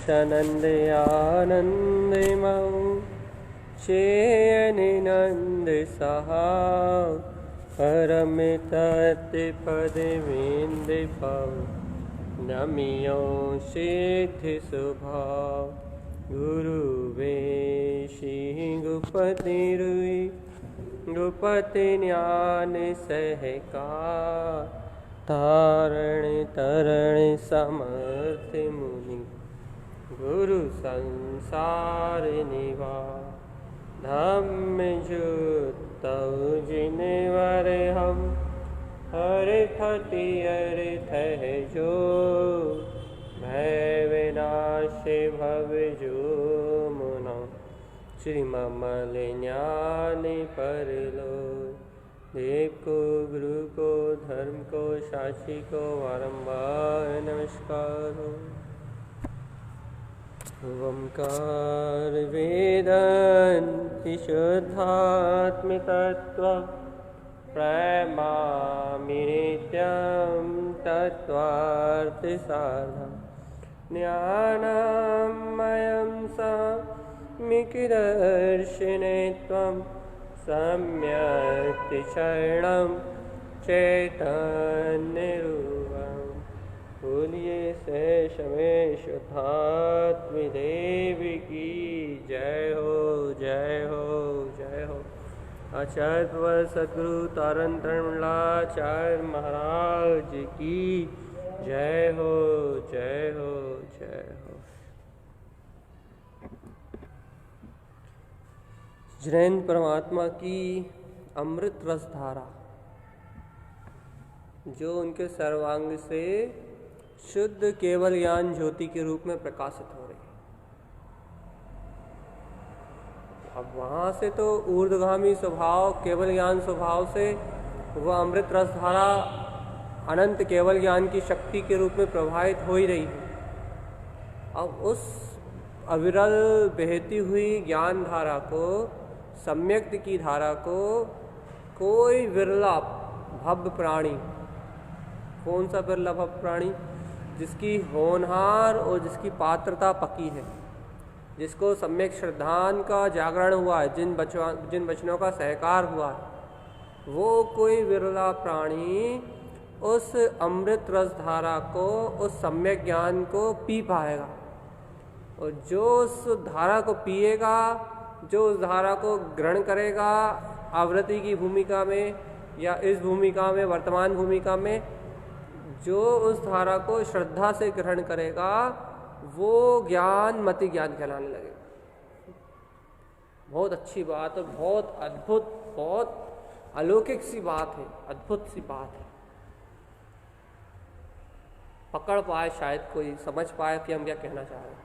सनंद आनंद मऊ चेयन नंद सहा परम तत्व पद विंद पाऊ नमियो सिद्ध स्वभाव गुरु वे श्री गुपति रुई गुपति ज्ञान सहकार तारण तरण समर्थ मुनि गुरु संसार निवार धम्म जुत जिनवर हम हर थति अर्थ है जो भय विनाश भव जो मुना श्री ममल ज्ञान परलो देव को गुरु को धर्म को साक्षी को बारंबार नमस्कार हो। ओंकार वेदांति शुद्धात्म तत्व प्रेमामि नित्यं तत्त्वार्थ साधं ज्ञानमयं सम्यक् दर्शिने त्वं सम्यक् शरणं चैतन्य रूपं बोलिए शेषमेश धात्म देव की जय हो जय हो जय हो। आचार्य सद्गुरु तारण तरणमंडलाचार्य महाराज की जय हो जय हो जय हो। जिनेन्द्र परमात्मा की अमृत रस धारा जो उनके सर्वांग से शुद्ध केवल ज्ञान ज्योति के रूप में प्रकाशित हो रही है। अब वहाँ से तो ऊर्ध्वगामी स्वभाव केवल ज्ञान स्वभाव से वह अमृत रस धारा अनंत केवल ज्ञान की शक्ति के रूप में प्रवाहित हो ही रही है। अब उस अविरल बहती हुई ज्ञान धारा को सम्यक्त की धारा को कोई विरला भव्य प्राणी, कौन सा विरला भव्य प्राणी? जिसकी होनहार और जिसकी पात्रता पक्की है, जिसको सम्यक श्रद्धान का जागरण हुआ है, जिन वचनों का सहकार हुआ है, वो कोई विरला प्राणी उस अमृत रस धारा को, उस सम्यक ज्ञान को पी पाएगा। और जो उस धारा को पिएगा, जो उस धारा को ग्रहण करेगा आवृत्ति की भूमिका में या इस भूमिका में, वर्तमान भूमिका में, जो उस धारा को श्रद्धा से ग्रहण करेगा वो ज्ञान मति ज्ञान कहलाने लगेगा। बहुत अच्छी बात और बहुत अद्भुत, बहुत अलौकिक सी बात है, अद्भुत सी बात है। पकड़ पाए शायद कोई, समझ पाए कि हम क्या कहना चाह रहे हैं।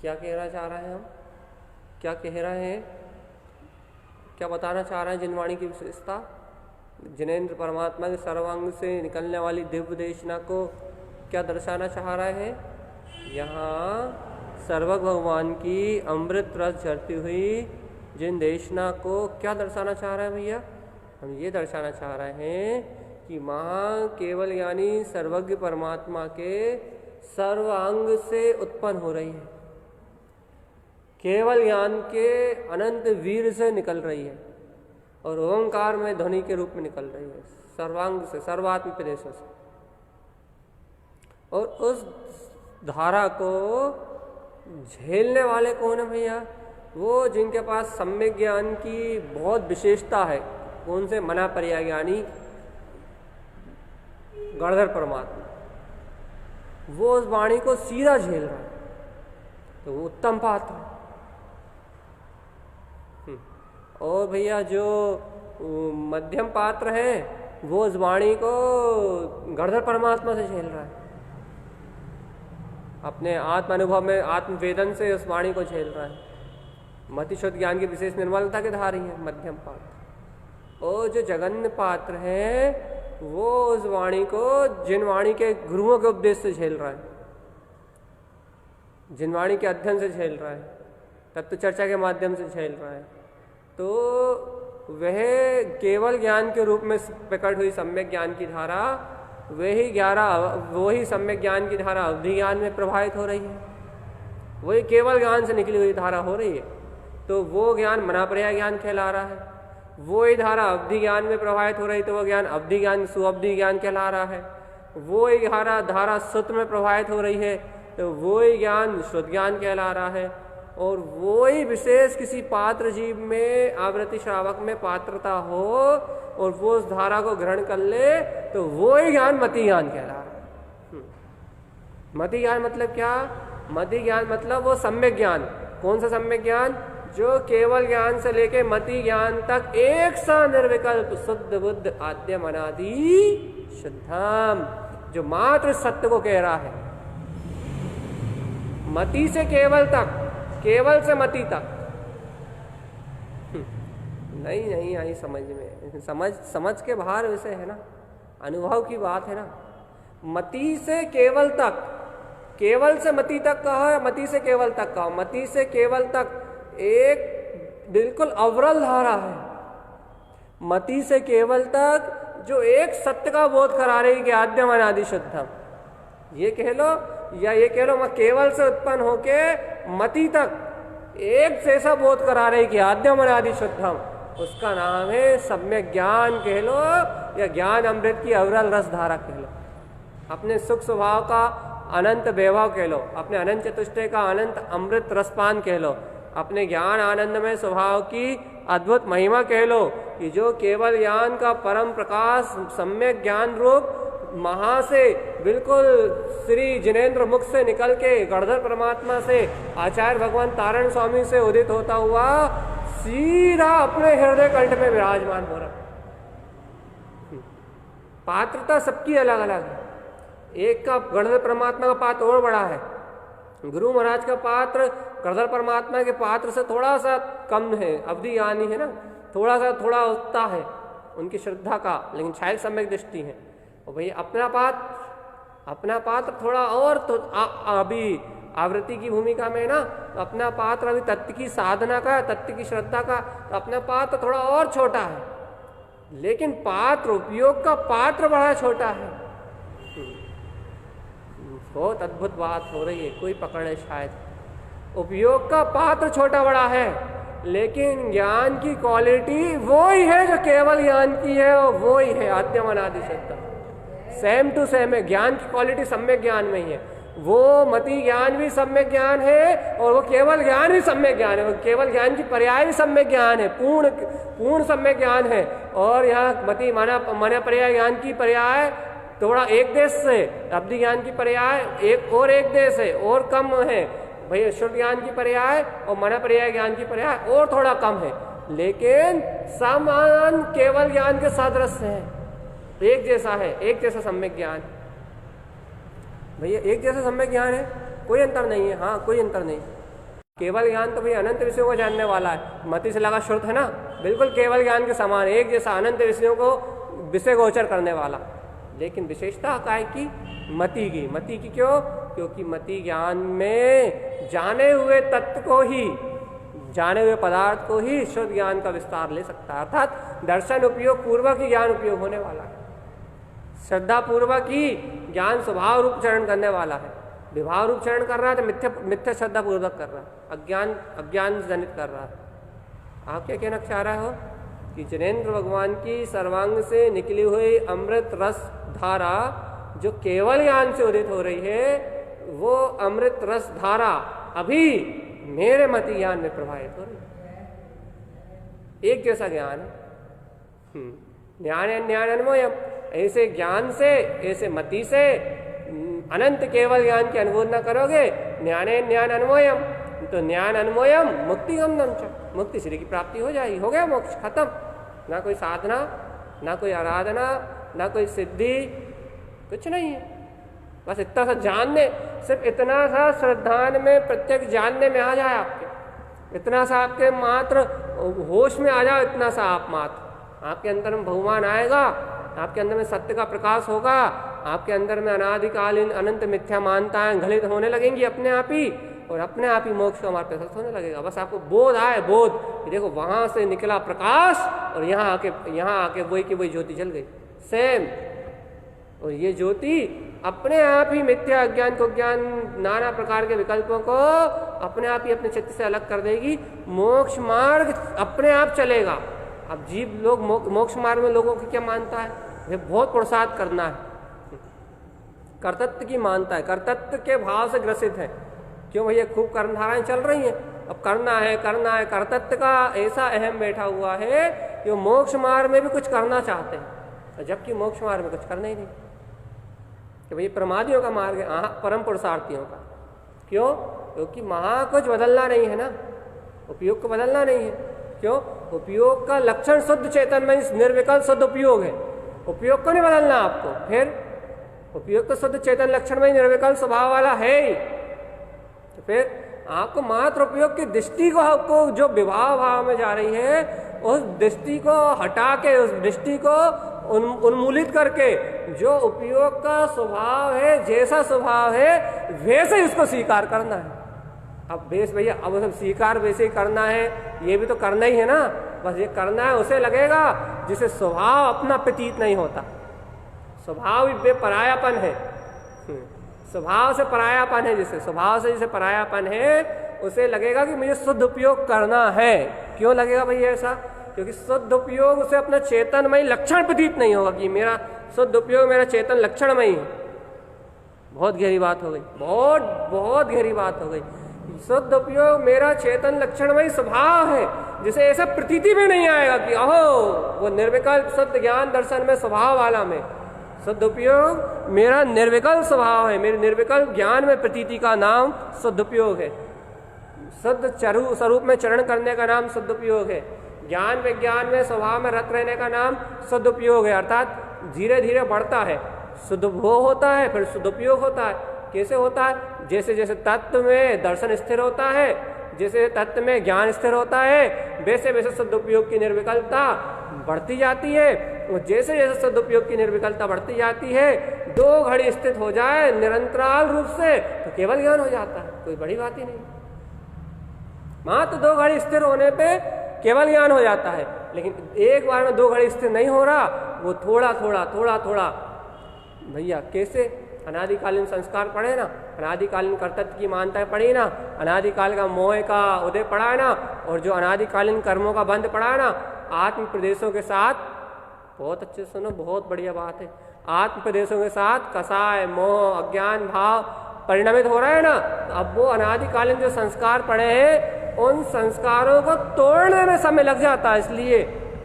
क्या कहना चाह रहे हैं हम, क्या कह रहे हैं, क्या बताना चाह रहे हैं। जिनवाणी की विशेषता, जिनेन्द्र परमात्मा के सर्वांग से निकलने वाली दिव्य देशना को क्या दर्शाना चाह रहे हैं। यहाँ सर्वज्ञ भगवान की अमृत रस झरती हुई जिन देशना को क्या दर्शाना चाह रहे हैं भैया। हम ये दर्शाना चाह रहे हैं कि महा केवल यानी सर्वज्ञ परमात्मा के सर्वांग से उत्पन्न हो रही है, केवल ज्ञान के अनंत वीर से निकल रही है और ओंकार में ध्वनि के रूप में निकल रही है, सर्वांग से, सर्वात्म प्रदेशों से। और उस धारा को झेलने वाले कौन है भैया? वो जिनके पास सम्यक ज्ञान की बहुत विशेषता है। कौन से? मना पर्याय ज्ञानी गणधर परमात्मा। वो उस वाणी को सीधा झेल रहा है, तो वो उत्तम पात्र है। और भैया जो मध्यम पात्र है वो उस वाणी को गणधर परमात्मा से झेल रहा है, अपने आत्म अनुभव में, आत्मवेदन से उस वाणी को झेल रहा है। मति शुद्ध ज्ञान की विशेष निर्मलता के धारी है मध्यम पात्र। और जो जगन्य पात्र है वो उस वाणी को जिन वाणी के गुरुओं के उपदेश से झेल रहा है, जिन वाणी के अध्ययन से झेल रहा है, तत्व चर्चा के माध्यम से झेल रहा है। तो वह केवल ज्ञान के रूप में प्रकट हुई सम्यक ज्ञान की धारा, वही सम्यक ज्ञान की धारा अवधि ज्ञान में प्रवाहित हो रही है। वही केवल ज्ञान से निकली हुई धारा हो रही है। तो वो ज्ञान मनापर्याय ज्ञान कहला रहा है। वो ही धारा अवधि ज्ञान में प्रवाहित हो रही तो वो ज्ञान अवधि ज्ञान सुअवधि ज्ञान कहला रहा है। वो ही धारा श्रुत में प्रवाहित हो रही है तो वो ही ज्ञान श्रुत ज्ञान कहला रहा है। और वो ही विशेष किसी पात्र जीव में आवृत्ति श्रावक में पात्रता हो और वो उस धारा को ग्रहण कर ले तो वो ही ज्ञान मति ज्ञान कहला रहा है। मति ज्ञान मतलब क्या? मति ज्ञान मतलब वो सम्यक ज्ञान। कौन सा सम्यक ज्ञान? जो केवल ज्ञान से लेके मति ज्ञान तक एक सा निर्विकल्प शुद्ध बुद्ध आद्यम अनादि शुद्धम, जो मात्र सत्य को कह रहा है। मति से केवल तक, केवल से मति तक। नहीं आई समझ में, समझ के बाहर विषय है ना, अनुभव की बात है ना। मति से केवल तक, केवल से मति तक कहा, मति से केवल तक कहा। मति से केवल तक एक बिल्कुल अवरल धारा है। मति से केवल तक जो एक सत्य का बोध करा रही कि आद्यम अनादि शुद्धम, ये कह लो या ये कह लो मैं केवल से उत्पन्न होके मति तक एक जैसा बोध करा रही कि आद्यम अनादि शुद्धम, उसका नाम है सम्यक ज्ञान कह लो या ज्ञान अमृत की अवरल रस धारा कह लो। अपने सुख स्वभाव का अनंत वैभव कह लो, अपने अनंत चतुष्टय का अनंत अमृत रसपान कह लो, अपने ज्ञान आनंद में स्वभाव की अद्भुत महिमा कह लो कि जो केवल ज्ञान का परम प्रकाश सम्यक ज्ञान रूप महा से बिल्कुल श्री जिनेन्द्र मुख से निकल के गणधर परमात्मा से आचार्य भगवान तारण स्वामी से उदित होता हुआ सीधा अपने हृदय कंठ में विराजमान हो रहा। पात्रता सबकी अलग अलग है। एक का गणधर परमात्मा का पात्र और बड़ा है, गुरु महाराज का पात्र गणधर परमात्मा के पात्र से थोड़ा सा कम है, अवधि यानी है ना, थोड़ा उठता है उनकी श्रद्धा का, लेकिन शायद सम्यक दृष्टि है। और भाई अपना पात्र थोड़ा और तो अभी आवृत्ति की भूमिका में ना, तो अपना पात्र अभी तत्व की साधना का, तत्व की श्रद्धा का, तो अपना पात्र थोड़ा और छोटा है, लेकिन पात्र उपयोग का पात्र बड़ा छोटा है। बहुत अद्भुत बात हो रही है, कोई पकड़े शायद। उपयोग का पात्र छोटा बड़ा है, लेकिन ज्ञान की क्वालिटी वो ही है जो केवल ज्ञान की है, और वो ही है आद्यम अनादि शुद्धम। सेम टू सेम है, ज्ञान की क्वालिटी सम्यक ज्ञान में ही है। वो मति ज्ञान भी सम्यक ज्ञान है और वो केवल ज्ञान भी सम्यक ज्ञान है, वो केवल ज्ञान की पर्याय भी सम्यक ज्ञान है, पूर्ण सम्यक ज्ञान है। और यहाँ मति माना पर्याय ज्ञान की पर्याय थोड़ा एक देश से, अवधि ज्ञान की पर्याय एक देश है और कम है। भैया शुद्ध ज्ञान की पर्याय और मना पर्याय ज्ञान की पर्याय और थोड़ा कम है, लेकिन समान केवल ज्ञान के सादृश्य है, एक जैसा है, एक जैसा सम्यक ज्ञान। भैया एक जैसा सम्यक ज्ञान है, कोई अंतर नहीं है। हाँ, कोई अंतर नहीं। केवल ज्ञान तो भैया अनंत विषयों को जानने वाला है, मति से लगा श्रुत है ना, बिल्कुल केवल ज्ञान के समान एक जैसा अनंत विषयों को विषय गोचर करने वाला। लेकिन विशेषता काय की? मति की। मति की क्यों? क्योंकि मति ज्ञान में जाने हुए तत्व को ही, जाने हुए पदार्थ को ही शुद्ध ज्ञान का विस्तार ले सकता है। अर्थात दर्शन उपयोग पूर्वक ही ज्ञान उपयोग होने वाला है, श्रद्धा पूर्वक ही ज्ञान स्वभाव रूप चरण करने वाला है। विभाव रूप चरण कर रहा है तो मिथ्या श्रद्धा पूर्वक कर रहा है, अज्ञान जनित कर रहा है। आप क्या कहना चाह रहे हो कि जिनेन्द्र भगवान की सर्वांग से निकली हुई अमृत रस धारा जो केवल ज्ञान से उदित हो रही है, वो अमृत रस धारा अभी मेरे मति ज्ञान में प्रभावित हो रही है। एक जैसा ज्ञान है, ज्ञान अन्वयम। ऐसे ज्ञान से, ऐसे मति से अनंत केवल ज्ञान की अनुबोधना करोगे, ज्ञान अन्वयम, तो ज्ञान अन्वयम मुक्ति गमनम च, मुक्ति श्री की प्राप्ति हो जाएगी, हो गया मोक्ष, खत्म। ना कोई साधना, ना कोई आराधना, ना कोई सिद्धि, कुछ नहीं है। बस इतना सा जानने, सिर्फ इतना सा श्रद्धान में प्रत्यक्ष जानने में आ जाए आपके, इतना सा आपके मात्र होश में आ जाओ, इतना सा आप मात्र आपके अंदर में बहुमान आएगा, आपके अंदर में सत्य का प्रकाश होगा, आपके अंदर में अनादिकालीन अनंत मिथ्या मानताएं घलित होने लगेंगी अपने आप ही, और अपने आप ही मोक्ष का मार्ग प्रशस्त होने लगेगा। बस आपको बोध आए, बोध देखो वहां से निकला प्रकाश और यहाँ आके वही की वही ज्योति जल गई सेम। और ये ज्योति अपने आप ही मिथ्या अज्ञान को ज्ञान, नाना प्रकार के विकल्पों को अपने आप ही अपने चित्त से अलग कर देगी। मोक्ष मार्ग अपने आप चलेगा। अब जीव लोग मोक्ष मार्ग में लोगों को क्या मानता है, वे बहुत पुरुषार्थ करना है, कर्तृत्व की मानता है, कर्तृत्व के भाव से ग्रसित है। क्यों भैया, खूब कर्मधाराएं चल रही हैं, अब करना है करना है, कर्तृत्व का ऐसा अहम बैठा हुआ है कि वो मोक्ष मार्ग में भी कुछ करना चाहते हैं, जबकि मोक्ष मार्ग में कुछ करना ही नहीं। कि भैया प्रमादियों का मार्ग है, परम पुरुषार्थियों का। क्यों? क्योंकि वहाँ कुछ बदलना नहीं है ना, उपयोग को बदलना नहीं है। क्यों? उपयोग का लक्षण शुद्ध चेतन में निर्विकल्प शुद्ध उपयोग है, उपयोग को नहीं बदलना आपको। फिर उपयोग तो शुद्ध चेतन लक्षण में निर्विकल्प स्वभाव वाला है ही, तो फिर आपको मात्र उपयोग की दृष्टि को आपको जो विभाव भाव में जा रही है, उस दृष्टि को हटा के, उस दृष्टि को उन्मूलित करके जो उपयोग का स्वभाव है, जैसा स्वभाव है वैसे इसको स्वीकार करना है। अब बेस भैया, अब सब स्वीकार वैसे ही करना है, ये भी तो करना ही है ना। बस ये करना है उसे लगेगा जिसे स्वभाव अपना प्रतीत नहीं होता। स्वभाव भी परायापन है, स्वभाव से परायापन है, जिसे स्वभाव से जिसे परायापन है उसे लगेगा कि मुझे शुद्ध उपयोग करना है। क्यों लगेगा भैया ऐसा? क्योंकि शुद्ध उपयोग उसे अपना चेतनमय लक्षण प्रतीत नहीं होगा कि मेरा शुद्ध उपयोग मेरा चेतन लक्षणमय है। बहुत गहरी बात हो गई, बहुत बहुत गहरी बात हो गई। शुद्ध उपयोग मेरा चेतन लक्षणमय स्वभाव है, जिसे ऐसा प्रतीति में नहीं आएगा कि अहो वो निर्विकल्प शुद्ध ज्ञान दर्शन में स्वभाव वाला में। शुद्ध उपयोग मेरा निर्विकल्प स्वभाव है, मेरे निर्विकल्प ज्ञान में प्रतीति का नाम शुद्ध उपयोग है। शुद्ध स्वरूप में चरण करने का नाम शुद्ध उपयोग है। ज्ञान विज्ञान में स्वभाव में रत रहने का नाम शुद्ध उपयोग है। अर्थात धीरे धीरे बढ़ता है, शुद्ध भोग होता है, फिर शुद्ध उपयोग होता है। कैसे होता है? जैसे जैसे तत्व में दर्शन स्थिर होता है, जैसे तत्व में ज्ञान स्थिर होता है, वैसे वैसे शुद्ध उपयोग की निर्विकल्पता बढ़ती जाती है। और जैसे जैसे शुद्ध उपयोग की निर्विकल्पता बढ़ती जाती है, 2 घड़ी स्थित हो जाए निरंतराल रूप से तो केवल ज्ञान हो जाता है। कोई बड़ी बात ही नहीं, मात्र 2 घड़ी स्थिर होने पे केवल ज्ञान हो जाता है। लेकिन एक बार में 2 घड़ी स्थिर नहीं हो रहा, वो थोड़ा थोड़ा थोड़ा थोड़ा भैया कैसे अनादिकालीन संस्कार पड़े ना, अनादिकालीन कर्तव्य की मानताएं पड़ी ना, अनादिकाल का मोह का उदय पड़ा है ना, और जो अनादिकालीन कर्मों का बंध पड़ा है ना, आत्म प्रदेशों के साथ, बहुत अच्छे से सुनो, बहुत बढ़िया बात है, आत्म प्रदेशों के साथ कसाय मोह अज्ञान भाव परिणमित हो रहा है ना, तो अब वो अनादिकालीन जो संस्कार पड़े हैं उन संस्कारों को तोड़ने में समय लग जाता है। इसलिए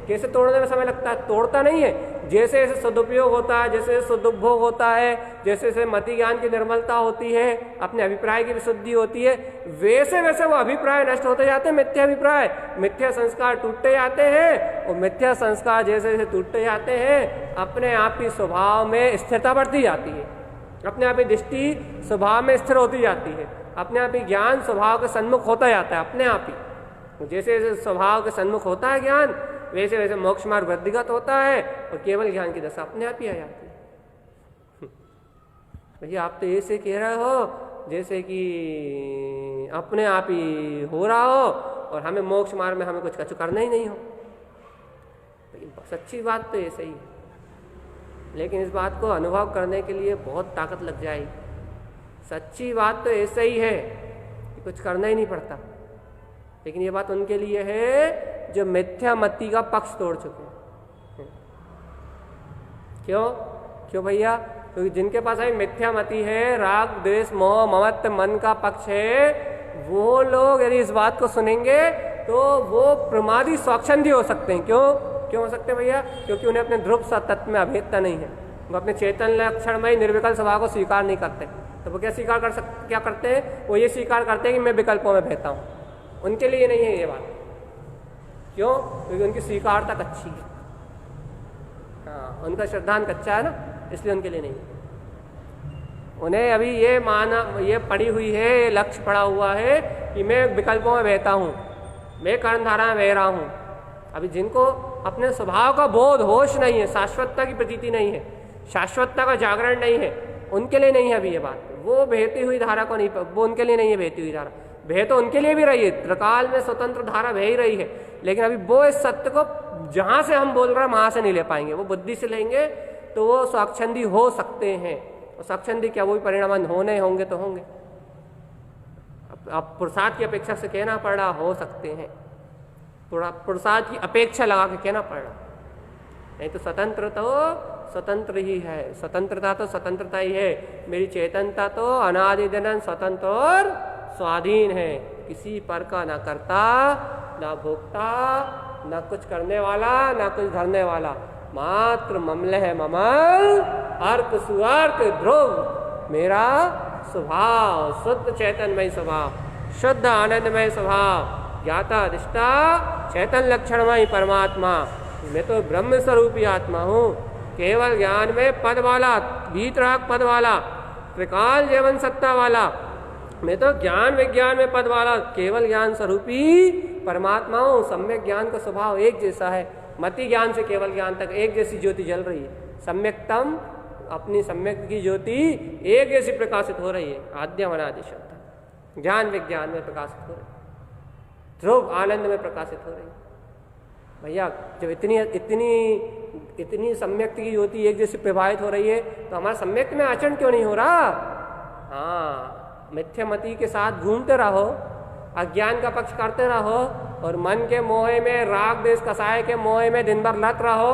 कैसे तोड़ने में समय लगता है? तोड़ता नहीं है, जैसे जैसे सदुपयोग होता है, जैसे जैसे सदुपभोग होता है, जैसे जैसे मति ज्ञान की निर्मलता होती है, अपने अभिप्राय की विशुद्धि होती है, वैसे वैसे वो अभिप्राय नष्ट होते जाते हैं। मिथ्या अभिप्राय, मिथ्या संस्कार टूटते जाते हैं, और मिथ्या संस्कार जैसे जैसे टूटते जाते हैं अपने आप ही स्वभाव में स्थिरता बढ़ती जाती है, अपने आप ही दृष्टि स्वभाव में स्थिर होती जाती है, अपने आप ही ज्ञान स्वभाव के सन्मुख होता जाता है अपने आप ही। जैसे जैसे स्वभाव के सन्मुख होता है ज्ञान, वैसे वैसे मोक्ष मार्ग वृद्धिगत होता है और केवल ज्ञान की दशा अपने आप ही आ जाती है। भैया आप तो ऐसे कह रहे हो जैसे कि अपने आप ही हो रहा हो और हमें मोक्ष मार्ग में हमें कुछ कछु करना ही नहीं हो। सच्ची बात तो ऐसे ही है, लेकिन इस बात को अनुभव करने के लिए बहुत ताकत लग जाएगी। सच्ची बात तो ऐसे ही है कि कुछ करना ही नहीं पड़ता, लेकिन ये बात उनके लिए है जो मिथ्या मति का पक्ष तोड़ चुके हैं। क्यों? क्यों भैया? क्योंकि जिनके पास अभी मिथ्या मति है, राग द्वेष मोह ममत्व मन का पक्ष है, वो लोग यदि इस बात को सुनेंगे तो वो प्रमादी स्वच्छंदी हो सकते हैं। क्यों? क्यों हो सकते हैं भैया? क्योंकि उन्हें अपने ध्रुव तत्व में अभेदता नहीं है, वो अपने चेतन लक्षणमय निर्विकल्प स्वभाव को स्वीकार नहीं करते। तो वो क्या करते हैं? वो ये स्वीकार करते हैं कि मैं विकल्पों में बहता हूँ। उनके लिए नहीं है ये बात। क्यों? क्योंकि उनकी स्वीकारता कच्ची है, हाँ, उनका श्रद्धांत कच्चा है ना, इसलिए उनके लिए नहीं है। उन्हें अभी ये पड़ी हुई है, लक्ष्य पड़ा हुआ है कि मैं विकल्पों में बहता हूँ, मैं कर्मधारा में बह रहा हूँ। अभी जिनको अपने स्वभाव का बोध होश नहीं है, शाश्वतता की प्रतीति नहीं है, शाश्वतता का जागरण नहीं है, उनके लिए नहीं है अभी ये बात। वो बहती हुई धारा को नहीं, वो उनके लिए नहीं है बहती हुई धारा। बह तो उनके लिए भी रही है, त्रिकाल में स्वतंत्र धारा बह ही रही है, लेकिन अभी वो इस सत्य को जहाँ से हम बोल रहे हैं वहाँ से नहीं ले पाएंगे। वो बुद्धि से लेंगे तो वो स्वाच्छंदी हो सकते हैं, और स्वच्छंदी क्या वो भी परिणाम होने होंगे तो होंगे। अब प्रसाद की अपेक्षा से कहना पड़ रहा, हो सकते हैं, प्रसाद की अपेक्षा लगा के कहना पड़ रहा, नहीं तो स्वतंत्र तो स्वतंत्र ही है, स्वतंत्रता तो स्वतंत्रता ही है। मेरी चेतनता तो अनादि अनंत स्वतंत्र और स्वाधीन है, किसी पर का ना करता ना भोगता, ना कुछ करने वाला ना कुछ धरने वाला, मात्र ममल है ममल अर्क सुअर्क ध्रुव। मेरा स्वभाव शुद्ध चैतन्यमय स्वभाव, शुद्ध आनंदमय स्वभाव, ज्ञाता अधिष्ठा चैतन्य लक्षणमय परमात्मा। मैं तो ब्रह्म स्वरूपी आत्मा हूँ, केवल ज्ञान में पद वाला, भीतराग पद वाला, त्रिकाल जीवन सत्ता वाला। मैं तो ज्ञान विज्ञान में पद वाला केवल ज्ञान स्वरूपी परमात्मा हूँ। सम्यक ज्ञान का स्वभाव एक जैसा है, मति ज्ञान से केवल ज्ञान तक एक जैसी ज्योति जल रही है। सम्यक्तम अपनी सम्यक की ज्योति एक जैसी प्रकाशित हो रही है, आद्यम अनादि शब्द ज्ञान विज्ञान में प्रकाशित हो रही है, ध्रुव आनंद में प्रकाशित हो रही है। भैया जब इतनी इतनी इतनी सम्यक्त की ज्योति एक जैसी प्रभावित हो रही है तो हमारा सम्यक्त में आचरण क्यों नहीं हो रहा? हाँ, मिथ्यामति के साथ घूमते रहो, अज्ञान का पक्ष करते रहो और मन के मोह में, राग देश कसाय के मोह में दिन भर लत रहो,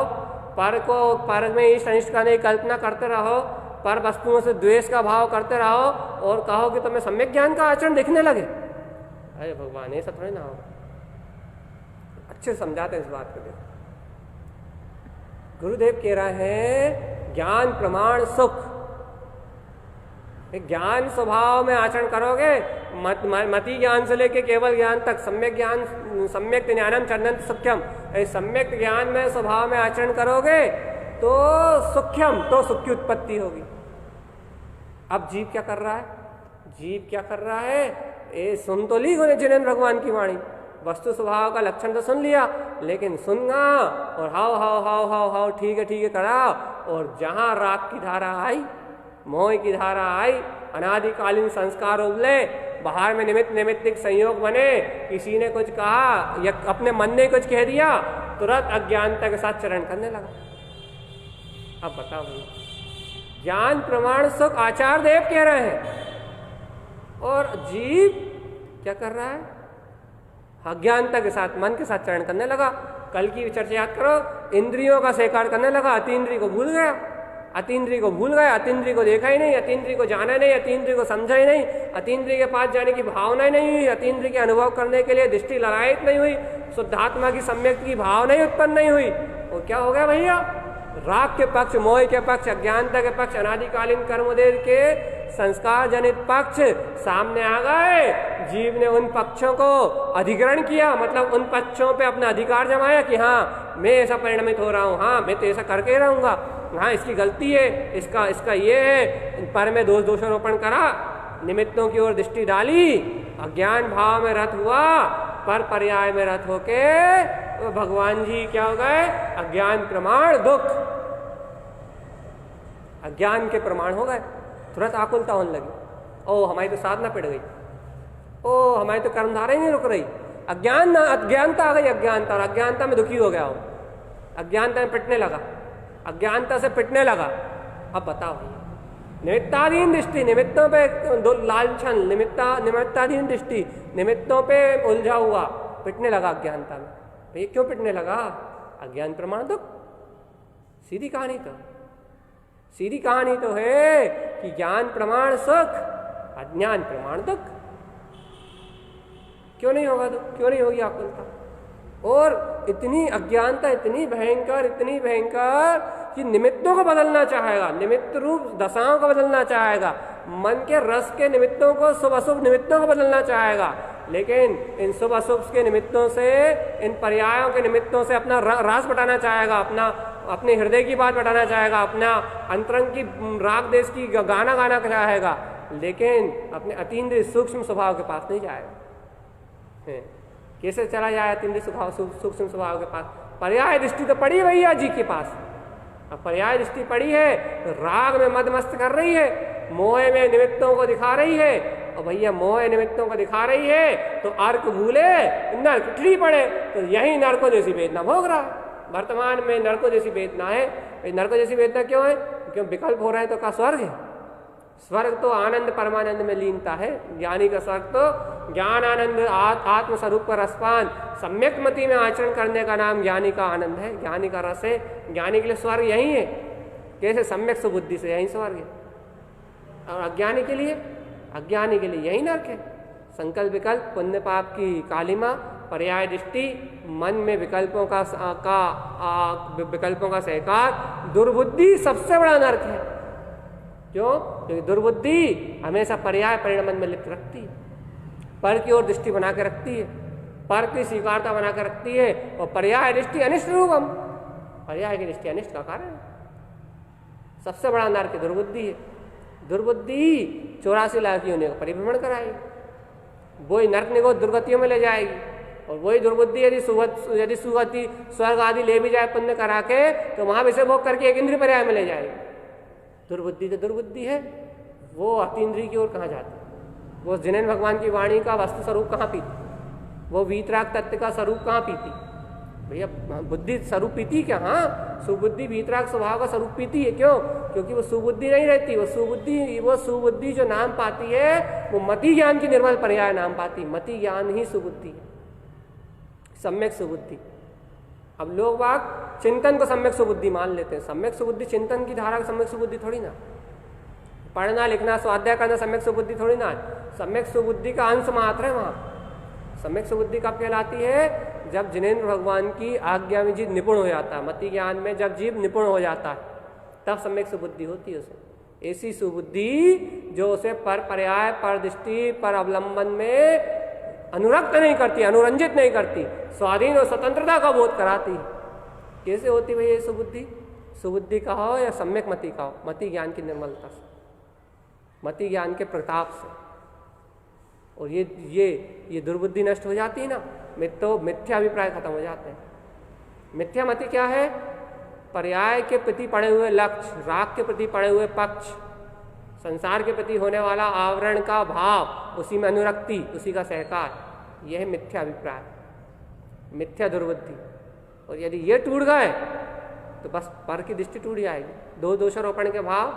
पर में इष्ट अनिष्ट करने की कल्पना करते रहो, पर वस्तुओं से द्वेष का भाव करते रहो और कहो कि तुम्हें सम्यक ज्ञान का आचरण दिखने लगे। अरे भगवान, ऐसा थोड़ी ना होगा। अच्छे समझाते हैं इस बात को। देखो गुरुदेव कह रहे हैं ज्ञान प्रमाण सुख, ज्ञान स्वभाव में आचरण करोगे, मति ज्ञान से लेके केवल ज्ञान तक, सम्यक ज्ञान, सम्यक ज्ञानम चंदन सुख्यम, सम्यक ज्ञान में स्वभाव में आचरण करोगे तो सुख्यम, तो सुख की उत्पत्ति होगी। अब जीव क्या कर रहा है? जीव क्या कर रहा है? ये सुन तो ली जिनेन्द्र भगवान की वाणी, वस्तु स्वभाव का लक्षण तो सुन लिया, लेकिन सुनना और हाव हाव हाव हाव हाव ठीक है करा, और जहां राग की धारा आई, मोह की धारा आई, अनादिकालीन संस्कार उबले, बाहर में निमित्त निमित्तिक संयोग बने, किसी ने कुछ कहा या अपने मन ने कुछ कह दिया, तुरंत अज्ञानता के साथ चरण करने लगा। अब बताओ भाई, ज्ञान प्रमाण सुख आचार्य देव कह रहे हैं और जीव क्या कर रहा है? अज्ञानता के साथ मन के साथ चरण करने लगा। कल की चर्चा याद करो, इंद्रियों का स्वीकार करने लगा, अतीन्द्रिय को भूल गया, अतीन्द्रिय को भूल गया, अतीन्द्रिय को देखा ही नहीं, अतीन्द्रिय को जाना नहीं, अतीन्द्रिय को समझा ही नहीं, अतीन्द्रिय के पास जाने की भावना ही नहीं हुई, अतीन्द्रिय के अनुभव करने के लिए दृष्टि ललायित नहीं हुई, शुद्धात्मा की सम्यक की भावना ही उत्पन्न नहीं हुई। और क्या हो गया भैया? राग के पक्ष, मोह के पक्ष, अज्ञानता के पक्ष, अनादिकालीन कर्मोदय के संस्कार जनित पक्ष सामने आ गए। जीव ने उन पक्षों को अधिग्रहण किया, मतलब उन पक्षों पे अपना अधिकार जमाया कि हाँ मैं ऐसा परिणमित हो रहा हूँ, हाँ मैं तो ऐसा करके रहूंगा, हाँ इसकी गलती है, इसका ये है, पर में दोषारोपण करा, निमित्तों की ओर दृष्टि डाली, अज्ञान भाव में रत हुआ, पर पर्याय में रत होके तो भगवान जी क्या हो गए? अज्ञान प्रमाण दुख, अज्ञान के प्रमाण हो गए। तुरंत आकुलता होने लगी, ओ हमारी तो साधना पिट गई, ओ हमारी तो कर्मधारा ही नहीं रुक रही, अज्ञानता आ गई, अज्ञानता, और अज्ञानता में दुखी हो गया हो, अज्ञानता में पिटने लगा, अज्ञानता से पिटने लगा। अब बताओ, निमित्ताधीन दृष्टि, निमित्तों पे लालछन, निमित्ताधीन दृष्टि, निमित्तों पे उलझा हुआ, पिटने लगा अज्ञानता में। ये क्यों पिटने लगा? अज्ञान प्रमाण दुख। सीधी कहानी तो है कि ज्ञान प्रमाण सुख, अज्ञान प्रमाण दुख। क्यों नहीं होगा दुख? क्यों नहीं होगी आकुलता? और इतनी अज्ञानता इतनी भयंकर कि निमित्तों को बदलना चाहेगा, निमित्त रूप दशाओं को बदलना चाहेगा, मन के रस के निमित्तों को, शुभ अशुभ निमित्तों को बदलना चाहेगा, लेकिन इन शुभ अशुभ के निमित्तों से, इन पर्यायों के निमित्तों से अपना रास बटाना चाहेगा, अपने हृदय की बात बताना चाहेगा, अपना अंतरंग की राग देश की गाना चाहेगा, लेकिन अपने अतीन्द्रिय सूक्ष्म स्वभाव के पास नहीं जाएगा। कैसे चला जाए अतीन्द्रिय सूक्ष्म स्वभाव के पास? पर्याय दृष्टि तो पड़ी भैया जी के पास। अब पर्याय दृष्टि पड़ी है तो राग में मदमस्त कर रही है, मोह में निमित्तों को दिखा रही है, और भैया मोह निमित्तों को दिखा रही है तो अर्क भूले नरक टूटी पड़े, तो यही नरकों जैसी वेदना भोग रहा है। वर्तमान में नरकों जैसी वेदना है। नरकों जैसी वेदना क्यों है? क्यों विकल्प हो रहे हैं तो क्या स्वर्ग है? स्वर्ग तो आनंद परमानंद में लीनता है, ज्ञानी का स्वर्ग तो ज्ञान आनंद आत्म स्वरूप का रसपान सम्यक मति में आचरण करने का नाम ज्ञानी का आनंद है, ज्ञानी का रस है। ज्ञानी के लिए स्वर्ग यही है, कैसे सम्यक सुबुद्धि से यही स्वर्ग है। और अज्ञानी के लिए यही नरक है। संकल्प विकल्प पुण्य पाप की कालिमा, पर्याय दृष्टि, मन में विकल्पों का सहकार, दुर्बुद्धि सबसे बड़ा नरक है। क्यों? क्योंकि दुर्बुद्धि हमेशा पर्याय परिणमन में लिप्त रखती है, पर की ओर दृष्टि बना के रखती है, पर की स्वीकारता बना के रखती है। और पर्याय दृष्टि अनिष्ट रूपम, पर्याय की दृष्टि अनिष्ट का कारण है। सबसे बड़ा नरक दुर्बुद्धि है। दुर्बुद्धि 84 लाख योनियों का परिभ्रमण कराएगी, वही नरक निगोद दुर्गतियों में ले जाएगी। और वही दुर्बुद्धि यदि सुगति स्वर्ग आदि ले भी जाए पुण्य करा के, तो वहां विषय भोग करके एक इंद्रिय पर्याय में ले जाएगी। दुर्बुद्धि तो दुर्बुद्धि है, वो अतीन्द्रिय की ओर कहाँ जाती है? वो जिनेन्द्र भगवान की वाणी का वास्तु स्वरूप कहाँ पीती? वो वीतराग तत्व का स्वरूप कहाँ पीती? भैया बुद्धि स्वरूप पीती क्या? हाँ, सुबुद्धि वीतराग स्वभाव का स्वरूप पीती है। क्यों? क्योंकि वो सुबुद्धि नहीं रहती। वो सुबुद्धि जो नाम पाती है वो मति ज्ञान की निर्मल पर्याय नाम पाती। मति ज्ञान ही सुबुद्धि है, सम्यक सुबुद्धि। अब लोग बाग चिंतन को सम्यक सुबुद्धि मान लेते हैं। सम्यक सुबुद्धि चिंतन की धारा का सम्यक सुबुद्धि थोड़ी ना। पढ़ना लिखना स्वाध्याय करना सम्यक सुबुद्धि थोड़ी ना। सम्यक सुबुद्धि का अंश मात्र है वहाँ। सम्यक सुबुद्धि कब कहलाती है? जब जिनेन्द्र भगवान की आज्ञा में जीव निपुण हो जाता है। मति ज्ञान में जब जीव निपुण हो जाता है तब सम्यक सुबुद्धि होती है उसे। ऐसी सुबुद्धि जो उसे पर पर्याय, पर दृष्टि, पर अवलंबन में अनुरक्त नहीं करती, अनुरंजित नहीं करती, स्वाधीन और स्वतंत्रता का बोध कराती। कैसे होती भाई ये सुबुद्धि? सुबुद्धि का हो या सम्यक मति का हो, मति ज्ञान की निर्मलता से, मति ज्ञान के प्रताप से। और ये दुर्बुद्धि नष्ट हो जाती है ना, तो मिथ्या अभिप्राय खत्म हो जाते हैं। मिथ्या मति क्या है? पर्याय के प्रति पड़े हुए लक्ष्य, राग के प्रति पड़े हुए पक्ष, संसार के प्रति होने वाला आवरण का भाव, उसी में अनुरक्ति, उसी का सहकार, यह है मिथ्या अभिप्राय, मिथ्या दुर्बुद्धि। और यदि ये टूट गए तो बस पर की दृष्टि टूट जाएगी, दो दोषारोपण के भाव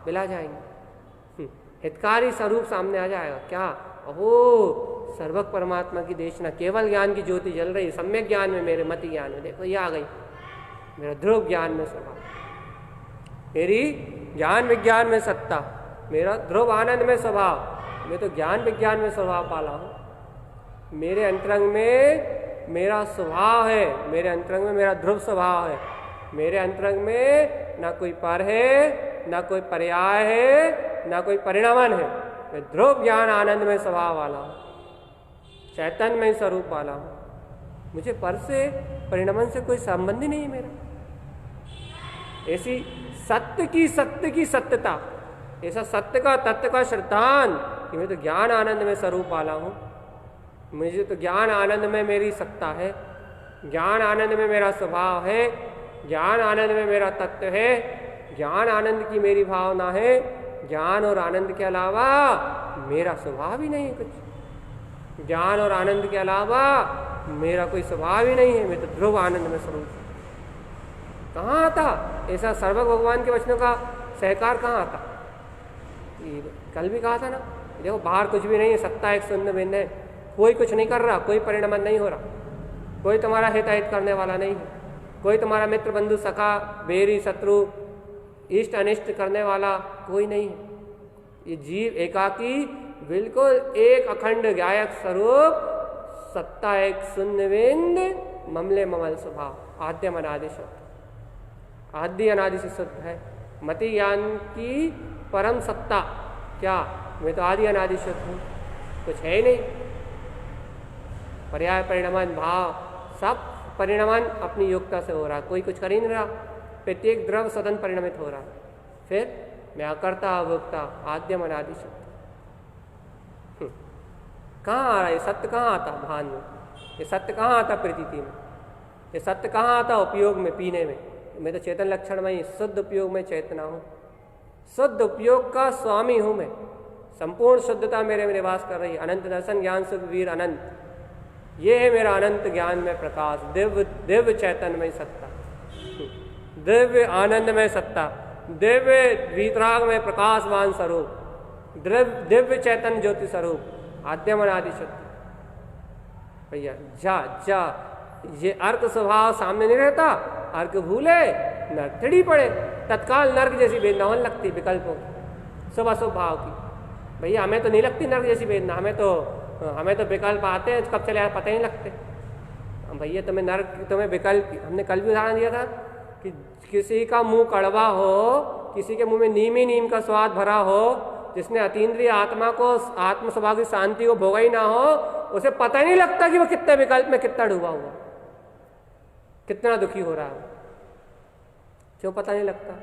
मिला जाएंगे, हितकारी स्वरूप सामने आ जाएगा। क्या? ओहो, सर्वक परमात्मा की देशना, केवल ज्ञान की ज्योति जल रही, सम्यक ज्ञान में, मेरे मति ज्ञान में। देखो ये आ गई, मेरा ध्रुव ज्ञान में स्वभाव, मेरी ज्ञान विज्ञान में सत्ता, मेरा ध्रुव आनंद में स्वभाव। मैं तो ज्ञान विज्ञान में स्वभाव पाला हूँ। मेरे अंतरंग में मेरा स्वभाव है, मेरे अंतरंग में मेरा ध्रुव स्वभाव है। मेरे अंतरंग में ना कोई पर है, ना कोई पर्याय है, ना कोई परिणामन है। मैं ध्रुव ज्ञान आनंद में स्वभाव वाला हूँ, चैतन्यमय स्वरूप वाला हूँ। मुझे पर से, परिणामन से कोई संबंध ही नहीं है मेरा। ऐसी सत्य की सत्यता, ऐसा सत्य का तत्व का श्रद्धान कि मैं तो ज्ञान आनंद में स्वरूप वाला हूँ। मुझे तो ज्ञान आनंद में मेरी सत्ता है, ज्ञान आनंद में मेरा स्वभाव है, ज्ञान आनंद में मेरा तत्व है, ज्ञान आनंद की मेरी भावना है। ज्ञान और आनंद के अलावा मेरा स्वभाव ही नहीं है कुछ। ज्ञान और आनंद के अलावा मेरा कोई स्वभाव ही नहीं है। मैं तो ध्रुव आनंद में स्वरूप। कहाँ आता ऐसा सर्वक भगवान के वचनों का सहकार? कहाँ आता? कल भी कहा था ना, देखो बाहर कुछ भी नहीं है, सत्ता एक शून्य भिन्न है। कोई कुछ नहीं कर रहा, कोई परिणाम नहीं हो रहा, कोई तुम्हारा हिताहित करने वाला नहीं है, कोई तुम्हारा मित्र बंधु सखा बेरी शत्रु इष्ट अनिष्ट करने वाला कोई नहीं है। ये जीव एकाकी, बिल्कुल एक अखंड गायक स्वरूप, सत्ता एक शून्य बिंद, ममले ममल स्वभाव, आद्य अनादि शुद्ध, आदि अनादि से शुद्ध है। मति ज्ञान की परम सत्ता क्या? मैं तो आदि अनादि शुद्ध हूँ, कुछ है ही नहीं। पर्याय परिणामन भाव, सब परिणामन अपनी योग्यता से हो रहा है, कोई कुछ कर ही नहीं रहा। प्रत्येक द्रव्य स्वतंत्र परिणमित हो रहा है। फिर मैं अकर्ता अभोक्ता, आद्यम अनादि शुद्ध। कहाँ आ रहा है ये सत्य? कहाँ आता भान में? ये सत्य कहाँ आता प्रतीति में? ये सत्य कहाँ आता उपयोग में, पीने में? मैं तो चेतन लक्षण में ही शुद्ध उपयोग में चेतना हूँ, शुद्ध उपयोग का स्वामी हूँ मैं। संपूर्ण शुद्धता मेरे में निवास कर रही है। अनंत दर्शन ज्ञान सुख वीर अनंत, ये है मेरा अनंत ज्ञान में प्रकाश, दिव्य दिव्य चैतन्य में सत्ता, दिव्य आनंद में सत्ता, दिव्य वीतराग में प्रकाशवान स्वरूप। दिव्य चैतन्य ज्योति स्वरूप आद्यम अनादि शक्ति। भैया जा जा, ये अर्क स्वभाव सामने नहीं रहता, अर्क भूले नर्क टिड़ी पड़े, तत्काल नर्क जैसी वेदना होने लगती विकल्पों की, शुभ अशुभ भाव की। भैया हमें तो नहीं लगती नर्क जैसी वेदना, हमें तो विकल्प आते हैं, कब चले पता ही नहीं लगते। भैया तुम्हें विकल्प, हमने कल भी उदाहरण दिया था कि किसी का मुंह कड़वा हो, किसी के मुंह में नीम ही नीम का स्वाद भरा हो, जिसने अतीन्द्रिय आत्मा को, आत्म स्वभाव की शांति को भोगा ही ना हो, उसे पता ही नहीं लगता कि वो कितने विकल्प में कितना डूबा हुआ, कितना दुखी हो रहा है। क्यों पता नहीं लगता?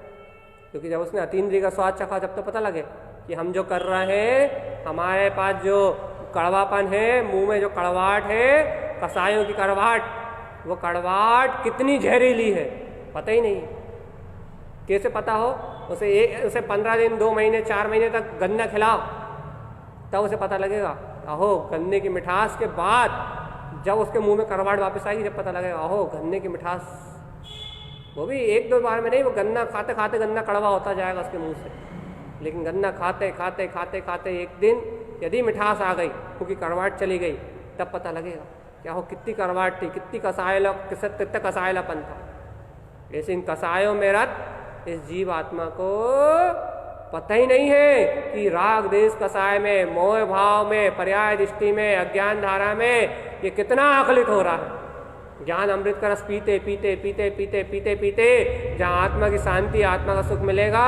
क्योंकि जब उसने अतीन्द्रिय का स्वाद चखा, जब तो पता लगे कि हम जो कर रहे हैं, हमारे पास जो कड़वापन है, मुंह में जो कड़वाहट है, कसायों की कड़वाहट, वो कड़वाहट कितनी जहरीली है पता ही नहीं। कैसे पता हो? उसे 15 दिन, 2 महीने, 4 महीने तक गन्ना खिलाओ, तब उसे पता लगेगा। अहो गन्ने की मिठास के बाद जब उसके मुंह में कड़वाहट वापस आएगी, जब पता लगेगा अहो गन्ने की मिठास। वो भी 1-2 बार में नहीं, वो गन्ना खाते खाते गन्ना कड़वा होता जाएगा उसके मुंह से। लेकिन गन्ना खाते खाते खाते खाते एक दिन यदि मिठास आ गई, क्योंकि कड़वाहट चली गई, तब पता लगेगा क्या हो कितनी कड़वाहट थी, कितना कसायलापन था। ऐसे इन कसायों में रत इस जीव आत्मा को पता ही नहीं है कि राग देश कसाय में, मोह भाव में, पर्याय दृष्टि में, अज्ञान धारा में ये कितना आकलित हो रहा है। ज्ञान अमृत का रस पीते पीते पीते पीते पीते पीते जहाँ आत्मा की शांति, आत्मा का सुख मिलेगा,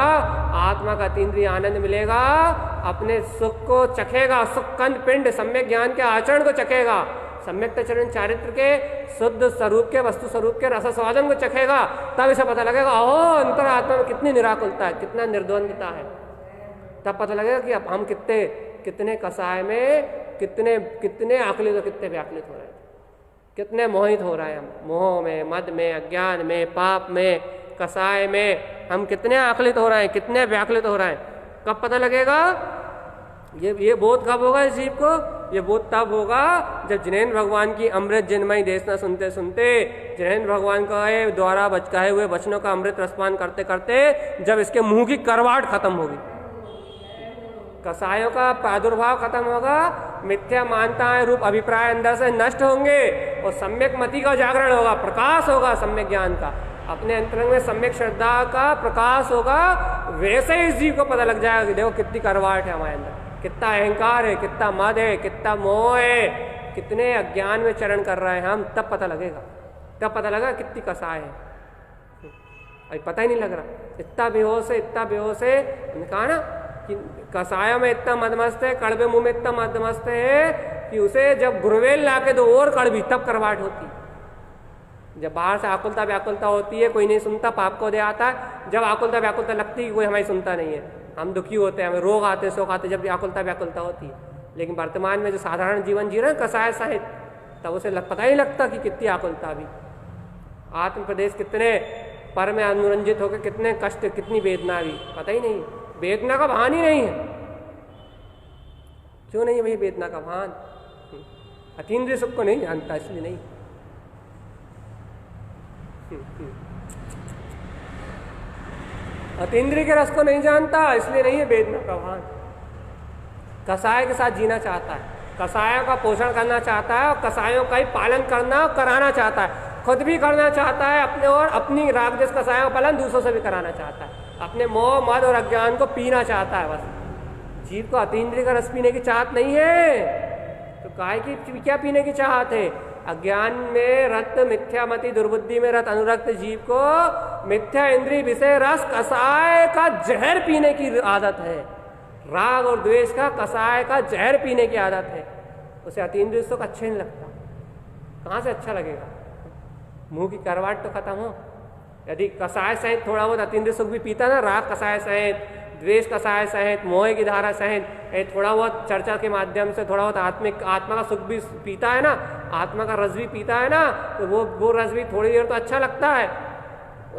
आत्मा का अतीन्द्रिय आनंद मिलेगा, अपने सुख को चखेगा, सुख कंद पिंड सम्यक ज्ञान के आचरण को चखेगा, सम्यक चरण चारित्र के शुद्ध स्वरूप के, वस्तु स्वरूप के रस स्वादन को चखेगा, तब इसे पता लगेगा ओह अंतर आत्मा में कितनी निराकुलता है, कितना निर्द्वंदता है। तब पता लगेगा कि अब हम कितने कसाय में, कितने आकलित, कितने व्याकुलित हो रहे हैं, कितने मोहित हो रहे हैं हम, मोह में, मद में, अज्ञान में, पाप में, कसाय में हम कितने आकलित हो रहे हैं, कितने व्याकुलित हो रहे हैं। कब पता लगेगा? ये बोध कब होगा इस जीव को? ये बोध तब होगा जब जिनेन्द्र भगवान की अमृत जिनमयी देशना सुनते सुनते, जिनेन्द्र भगवान का द्वारा कहे हुए वचनों का अमृत रसपान करते करते जब इसके मुंह की करवाहट खत्म होगी, कसायों का प्रादुर्भाव खत्म होगा, मिथ्या मानताएं रूप अभिप्राय अंदर से नष्ट होंगे और सम्यक मति का जागरण होगा, प्रकाश होगा सम्यक ज्ञान का, अपने अंतरंग में सम्यक श्रद्धा का प्रकाश होगा। वैसे ही इस जीव को पता लग जाएगा कि देखो कितनी करवाहट है हमारे अंदर, कितना अहंकार है, कितना मद है, कितना मोह है, कितने अज्ञान में चरण कर रहे हैं हम। तब पता लगेगा, तब पता लगा कितनी कसाय है। अभी पता ही नहीं लग रहा, इतना बेहोश है, इतना बेहोश है। हमने कहा ना कि कसायों में इतना मदमस्त है, कड़वे मुंह में इतना मदमस्त है कि उसे जब गुरवेल ला के दो और कड़वी, तब करवाहट होती। जब बाहर से आकुलता व्याकुलता होती है, कोई नहीं सुनता, पाप को दे आता है। जब आकुलता व्याकुलता लगती है, कोई हमारी सुनता नहीं है, हम दुखी होते हैं, हमें रोग आते हैं, शोक आते हैं, जब आकुलता व्याकुलता होती है। लेकिन वर्तमान में जो साधारण जीवन जी रहे हैं कसाय सहित, तब उसे पता ही लगता कि कितनी आकुलता भी, आत्म प्रदेश कितने पर में अनुरंजित होकर कितने कष्ट, कितनी वेदना भी, पता ही नहीं। वेदना का भान ही नहीं है। क्यों नहीं है भाई वेदना का भान? अतीन्द्रिय सुख को नहीं जानता, इसलिए नहीं। अतीन्द्रिय के रस को नहीं जानता, इसलिए नहीं है वेदना का भान। कसाय के साथ जीना चाहता है, कसायों का पोषण करना चाहता है और कसायों का ही पालन करना और कराना चाहता है, खुद भी करना चाहता है अपने, और अपनी रागदेश कसायों का पालन दूसरों से भी कराना चाहता है, अपने मोह मद और अज्ञान को पीना चाहता है। बस जीव को अतीन्द्रिय का रस पीने की चाहत नहीं है, तो काय की क्या पीने की चाहत है? अज्ञान में रत, मिथ्यामति दुर्बुद्धि में रत अनुरक्त जीव को मिथ्या इंद्रिय विषय रस कसाय का जहर पीने की आदत है। राग और द्वेष का कसाय का जहर पीने की आदत है। उसे अतीन्द्रिय सुख अच्छे नहीं लगता। कहाँ से अच्छा लगेगा? मुंह की करवाहट तो खत्म हो। यदि कसाय सहित थोड़ा बहुत अतीन्द्रिय सुख भी पीता ना, राग कसाय सहित, द्वेष कसाय सहित, मोह की धारा सहित, थोड़ा बहुत चर्चा के माध्यम से थोड़ा बहुत आत्मा का सुख भी पीता है ना, आत्मा का रस भी पीता है ना, तो वो रस भी थोड़ी देर तो अच्छा लगता है।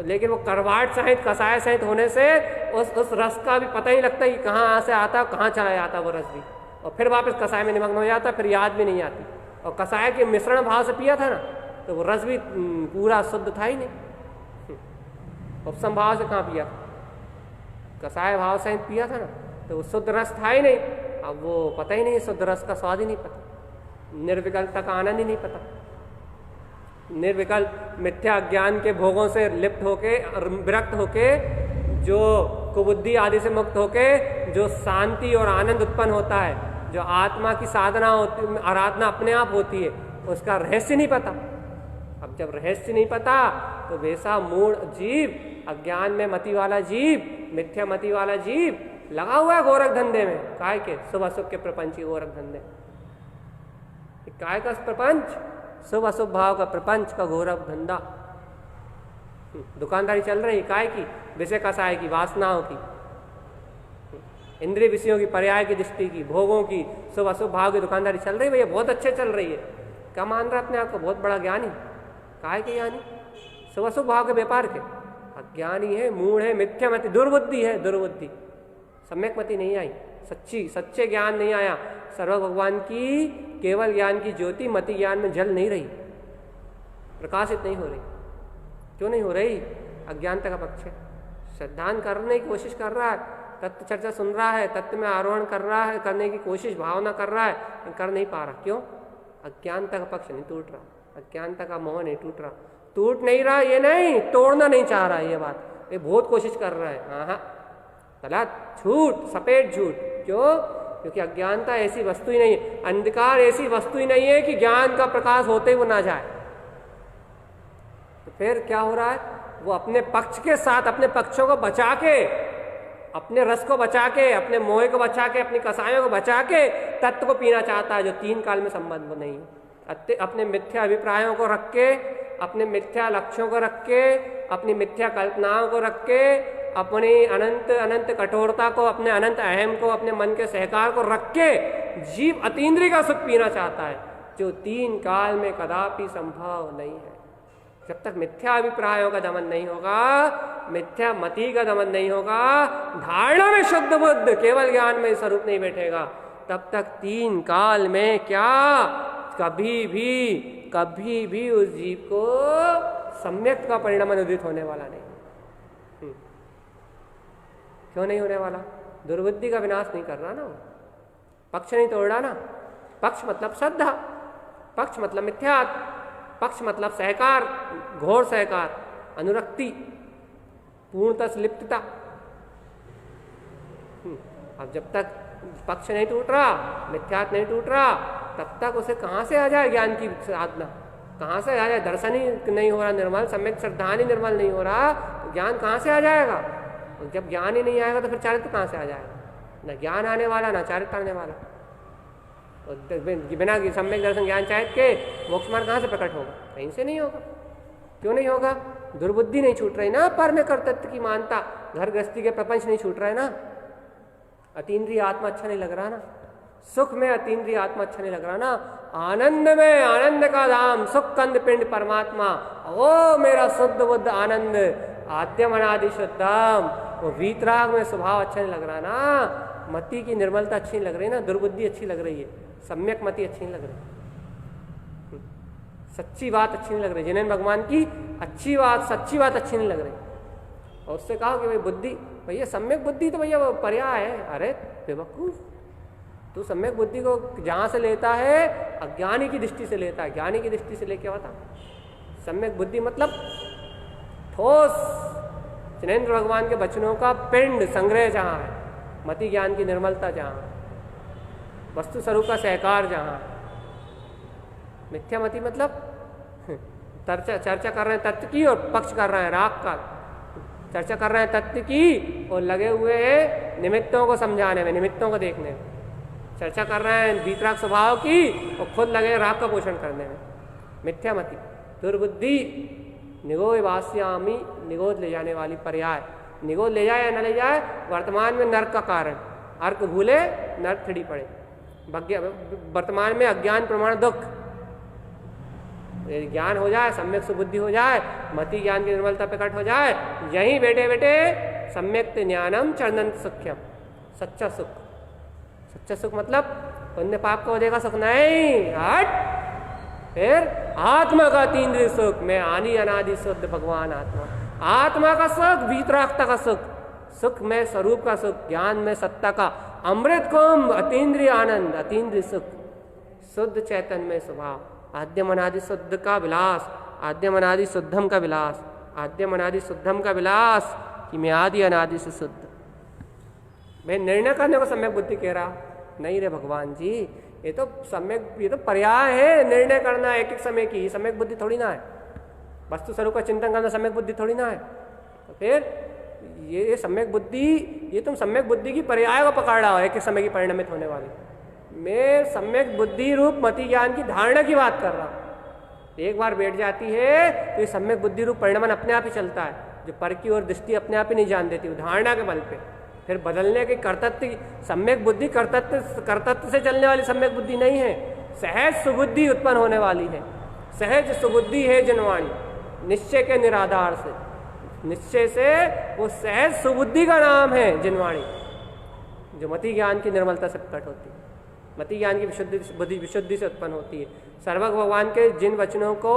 लेकिन वो करवाहट सहित, कसाय सहित होने से उस रस का भी पता ही लगता है कि कहाँ से आता, कहाँ चला जाता वो रस भी, और फिर वापस कसाय में निमग्न हो जाता, फिर याद भी नहीं आती। और कसाय के मिश्रण भाव से पिया था ना, तो वो रस भी पूरा शुद्ध था ही नहीं। उपसम भाव से कहाँ पिया? कसाय भाव सहित पिया था ना, तो वो शुद्ध रस था ही नहीं, अब वो पता ही नहीं, शुद्ध रस का स्वाद ही नहीं पता, निर्विकल्पता का आनंद ही नहीं पता। निर्विकल्प मिथ्या अज्ञान के भोगों से लिप्त होके, विरक्त होके, जो कुबुद्धि आदि से मुक्त होके जो शांति और आनंद उत्पन्न होता है, जो आत्मा की साधना होती, आराधना अपने आप होती है, उसका रहस्य नहीं पता। अब जब रहस्य नहीं पता तो वैसा मूढ़ जीव, अज्ञान में मति वाला जीव, मिथ्या मति वाला जीव लगा हुआ है गोरख धंधे में। काय के? शुभ अशुभ के प्रपंच, गोरख धंधे। काय का प्रपंच? शुभ अशुभ भाव का प्रपंच का गोरख धंधा। दुकानदारी चल रही काय की? विषय कसाय की, वासनाओं की, इंद्रिय विषयों की, पर्याय की दृष्टि की, भोगों की, शुभ अशुभ भाव की दुकानदारी चल रही है भैया, बहुत अच्छे चल रही है। क्या मान रहा अपने आप को? बहुत बड़ा ज्ञानी। काय के ज्ञानी? शुभ अशुभ भाव के व्यापार के अज्ञानी है, मूढ़ है, मिथ्या मति, दुर्बुद्धि है, दुर्बुद्धि। सम्यक मति नहीं आई, सच्चे ज्ञान नहीं आया। सर्व भगवान की केवल ज्ञान की ज्योति मति ज्ञान में जल नहीं रही, प्रकाशित नहीं हो रही। क्यों नहीं हो रही? अज्ञानता का पक्ष है। सिद्धांत करने की कोशिश कर रहा है, तत्व चर्चा सुन रहा है, तत्व में आरोहण कर रहा है, करने की कोशिश, भावना कर रहा है, लेकिन कर नहीं पा रहा। क्यों? अज्ञानता का पक्ष नहीं टूट रहा, अज्ञानता का मोह नहीं टूट रहा। टूट नहीं रहा ये नहीं, तोड़ना नहीं चाह रहा, ये बात ये बहुत कोशिश कर रहा है। हाँ, गलत, झूठ, सफेद झूठ। क्यों? क्योंकि अज्ञानता ऐसी वस्तु ही नहीं है, अंधकार ऐसी वस्तु ही नहीं है कि ज्ञान का प्रकाश होते हुए ना जाए। तो फिर क्या हो रहा है? वो अपने पक्ष के साथ, अपने पक्षों को बचा के, अपने रस को बचा के, अपने मोह को बचा के, अपनी कसायों को बचा के तत्व को पीना चाहता है, जो तीन काल में संबंध नहीं है। अपने मिथ्या अभिप्रायों को रख के, अपने मिथ्या लक्ष्यों को रख के, अपनी मिथ्या कल्पनाओं को रख के, अपनी अनंत अनंत कठोरता को, अपने अनंत अहम को, अपने मन के सहकार को रख के जीव अतीन्द्रिय का सुख पीना चाहता है, जो तीन काल में कदापि संभव नहीं है। जब तक मिथ्या अभिप्रायों का दमन नहीं होगा, मिथ्या मति का दमन नहीं होगा, धारणा में शुद्ध बुद्ध केवल ज्ञान में स्वरूप नहीं बैठेगा, तब तक तीन काल में क्या कभी भी उस जीव को सम्यक का परिणाम अनुदित होने वाला नहीं। क्यों नहीं होने वाला? दुर्बुद्धि का विनाश नहीं कर रहा ना, पक्ष नहीं तोड़ रहा ना। पक्ष मतलब श्रद्धा, पक्ष मतलब मिथ्या, पक्ष मतलब सहकार, घोर सहकार, अनुरक्ति, पूर्णतः लिप्तता। अब जब तक पक्ष नहीं टूट रहा, मिथ्यात्व नहीं टूट रहा, तब तक उसे कहाँ से आ जाए ज्ञान की साधना? कहाँ से आ जाए? दर्शन ही नहीं हो रहा निर्मल, सम्यक श्रद्धान ही निर्मल नहीं हो रहा, तो ज्ञान कहाँ से आ जाएगा? जब ज्ञान ही नहीं आएगा तो फिर चारित्र कहाँ से आ जाएगा? ना ज्ञान आने वाला, ना चारित्र आने वाला। बिना सम्यक दर्शन ज्ञान चारित्र के मोक्ष मार्ग कहाँ से प्रकट होगा? कहीं से नहीं होगा। क्यों नहीं होगा? दुर्बुद्धि नहीं छूट रही ना, पर में कर्तृत्व की मानता, घर गृहस्थी के प्रपंच नहीं छूट रहा है ना, अतीन्द्रिय आत्मा अच्छा नहीं लग रहा ना, सुख में अतीन्द्रिय आत्मा अच्छा नहीं लग रहा ना, आनंद में आनंद का धाम, सुख कंद पिंड परमात्मा, ओ मेरा शुद्ध बुद्ध आनंद, आद्यम अनादि शुद्धम, वो वीतराग में स्वभाव अच्छा नहीं लग रहा ना, मति की निर्मलता अच्छी नहीं लग रही ना, दुर्बुद्धि अच्छी लग रही है, सम्यक मति अच्छी नहीं लग रही, सच्ची बात अच्छी नहीं लग रही, जिन्हें भगवान की अच्छी बात, सच्ची बात अच्छी नहीं लग रही। और उससे कहा कि भाई बुद्धि, भैया सम्यक बुद्धि तो भैया वो पर्याय है। अरे बेवकूफ, तू सम्यक बुद्धि को जहाँ से लेता है? अज्ञानी की दृष्टि से लेता है, ज्ञानी की दृष्टि से लेके बता। सम्यक बुद्धि मतलब ठोस जिनेन्द्र भगवान के वचनों का पिंड संग्रह जहाँ है, मति ज्ञान की निर्मलता जहाँ, वस्तु स्वरूप का सहकार जहाँ। मिथ्या मति मतलब चर्चा कर रहे हैं तत्व की और पक्ष कर रहे हैं राग का, चर्चा कर रहे हैं तत्व की और लगे हुए हैं निमित्तों को समझाने में, निमित्तों को देखने में, चर्चा कर रहे हैं वीतराग स्वभाव की और खुद लगे राग का पोषण करने में। मिथ्या मति, दुर्बुद्धि, निगोध वास्यामी, निगोध ले जाने वाली पर्याय, निगोध ले जाए या न ले जाए, वर्तमान में नर्क का कारण, अर्क भूले नर्क खिड़ी पड़े, वर्तमान में अज्ञान प्रमाण दुख, ज्ञान हो जाए, सम्यक सुबुद्धि हो जाए, मति ज्ञान की निर्मलता प्रकट हो जाए, यहीं बैठे बैठे सम्यक ज्ञानम चरणंत सुख्यम, सच्चा सुख। सच्चा सुख मतलब पुण्य पाप को देगा सुख नहीं, हट। फिर आत्मा का तीन्द्रिय सुख में आनी अनादि शुद्ध भगवान आत्मा, आत्मा का सुख, वीतरागता का सुख, सुख में स्वरूप का सुख, ज्ञान में सत्ता का अमृत कुंभ, अतीन्द्रिय आनंद, अतीन्द्रिय सुख, शुद्ध चैतन्य स्वभाव, आद्यम अनादि शुद्ध का विलास, आद्यम अनादि शुद्धम का विलास, आद्यम अनादि शुद्धम का विलास, कि मैं आदि अनादि से शुद्ध। मैं निर्णय करने को सम्यक बुद्धि कह रहा नहीं रे भगवान जी, ये तो पर्याय है निर्णय करना एक एक समय की, सम्यक बुद्धि थोड़ी ना है। वस्तु स्वरूप का चिंतन करना सम्यक बुद्धि थोड़ी ना है। तो फिर ये सम्यक बुद्धि, ये तुम सम्यक बुद्धि की पर्याय को पकड़ रहा हो, एक एक समय की परिणमित होने वाली। मैं सम्यक बुद्धि रूप मति ज्ञान की धारणा की बात कर रहा हूँ। एक बार बैठ जाती है तो ये सम्यक बुद्धि रूप परिणमन अपने आप ही चलता है, जो पर की ओर दृष्टि अपने आप ही नहीं जान देती, धारणा के बल पे। फिर बदलने के कर्तत्व, सम्यक बुद्धि कर्तत्व से चलने वाली सम्यक बुद्धि नहीं है, सहज सुबुद्धि उत्पन्न होने वाली है। सहज सुबुद्धि है जिनवाणी, निश्चय के निराधार से, निश्चय से वो सहज सुबुद्धि का नाम है जिनवाणी, जो मति ज्ञान की निर्मलता से प्रकट होती है, मति ज्ञान की विशुद्धि से उत्पन्न होती है। सर्वज्ञ भगवान के जिन वचनों को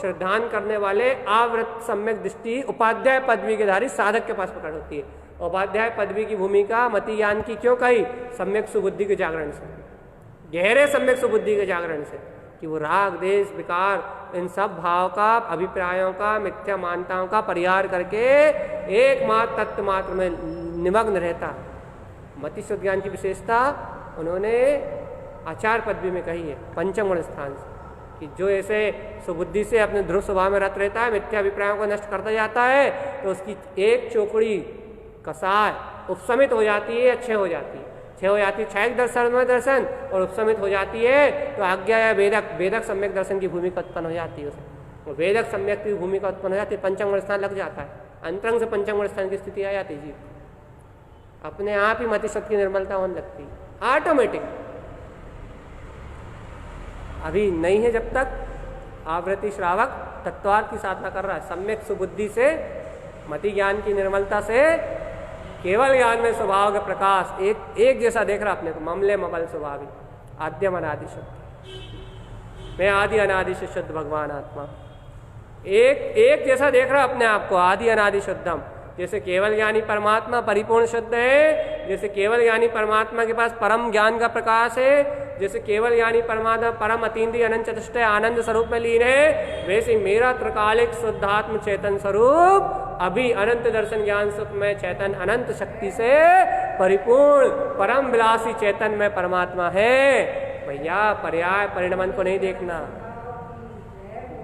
श्रद्धान करने वाले आवृत सम्यक दृष्टि उपाध्याय पदवी के धारी साधक के पास प्रकट होती है। उपाध्याय पदवी की भूमिका मति ज्ञान की क्यों कही? सम्यक सुबुद्धि के जागरण से, गहरे सम्यक सुबुद्धि के जागरण से, कि वो राग देश विकार इन सब भाव का, अभिप्रायों का, मिथ्या मान्यताओं का परिहार करके एकमात्र तत्व मात्र में निमग्न रहता। मति शुद्ध ज्ञान की विशेषता उन्होंने आचार पदवी में कही है, पंचम गुण स्थान से, कि जो ऐसे सुबुद्धि से अपने ध्रुव स्वभाव में रत रहता है, मिथ्या अभिप्रायों को नष्ट करता जाता है, तो उसकी एक चोकड़ी कसाय उपसमित हो जाती है, अच्छे हो जाती है, छह हो जाती है क्षयिक दर्शन, और उपसमित हो जाती है तो आज्ञा या वेदक सम्यक दर्शन की भूमिका उत्पन्न हो जाती है उसमें, वेदक सम्यक की भूमिका उत्पन्न हो जाती है, पंचम गुण स्थान लग जाता है, अंतरंग से पंचम गुण स्थान की स्थिति आ जाती है जी, अपने आप ही मति सत्य की निर्मलता होने लगती है ऑटोमेटिक। अभी नहीं है जब तक आवृत्ति श्रावक तत्वार्थ की साधना कर रहा है, सम्यक सुबुद्धि से, मति ज्ञान की निर्मलता से, केवल ज्ञान में स्वभाव का प्रकाश एक जैसा देख रहा अपने को, ममले मबल स्वभावी, आद्यम अनादि शुद्ध, मैं आदि अनादि से शुद्ध भगवान आत्मा, एक जैसा देख रहा अपने आप को, आदि अनादि शुद्धम। जैसे केवल ज्ञानी परमात्मा परिपूर्ण शुद्ध है, जैसे केवल ज्ञानी परमात्मा के पास परम ज्ञान का प्रकाश है, जैसे केवल ज्ञानी परमात्मा परम अतीन्द्रिय अनंत चतुष्टय आनंद स्वरूप में लीन है, वैसे मेरा त्रिकालिक शुद्धात्म चेतन स्वरूप अभी अनंत दर्शन ज्ञान सुख में चैतन अनंत शक्ति से परिपूर्ण परम विलासी चेतन में परमात्मा है। भैया पर्याय परिणमन को नहीं देखना,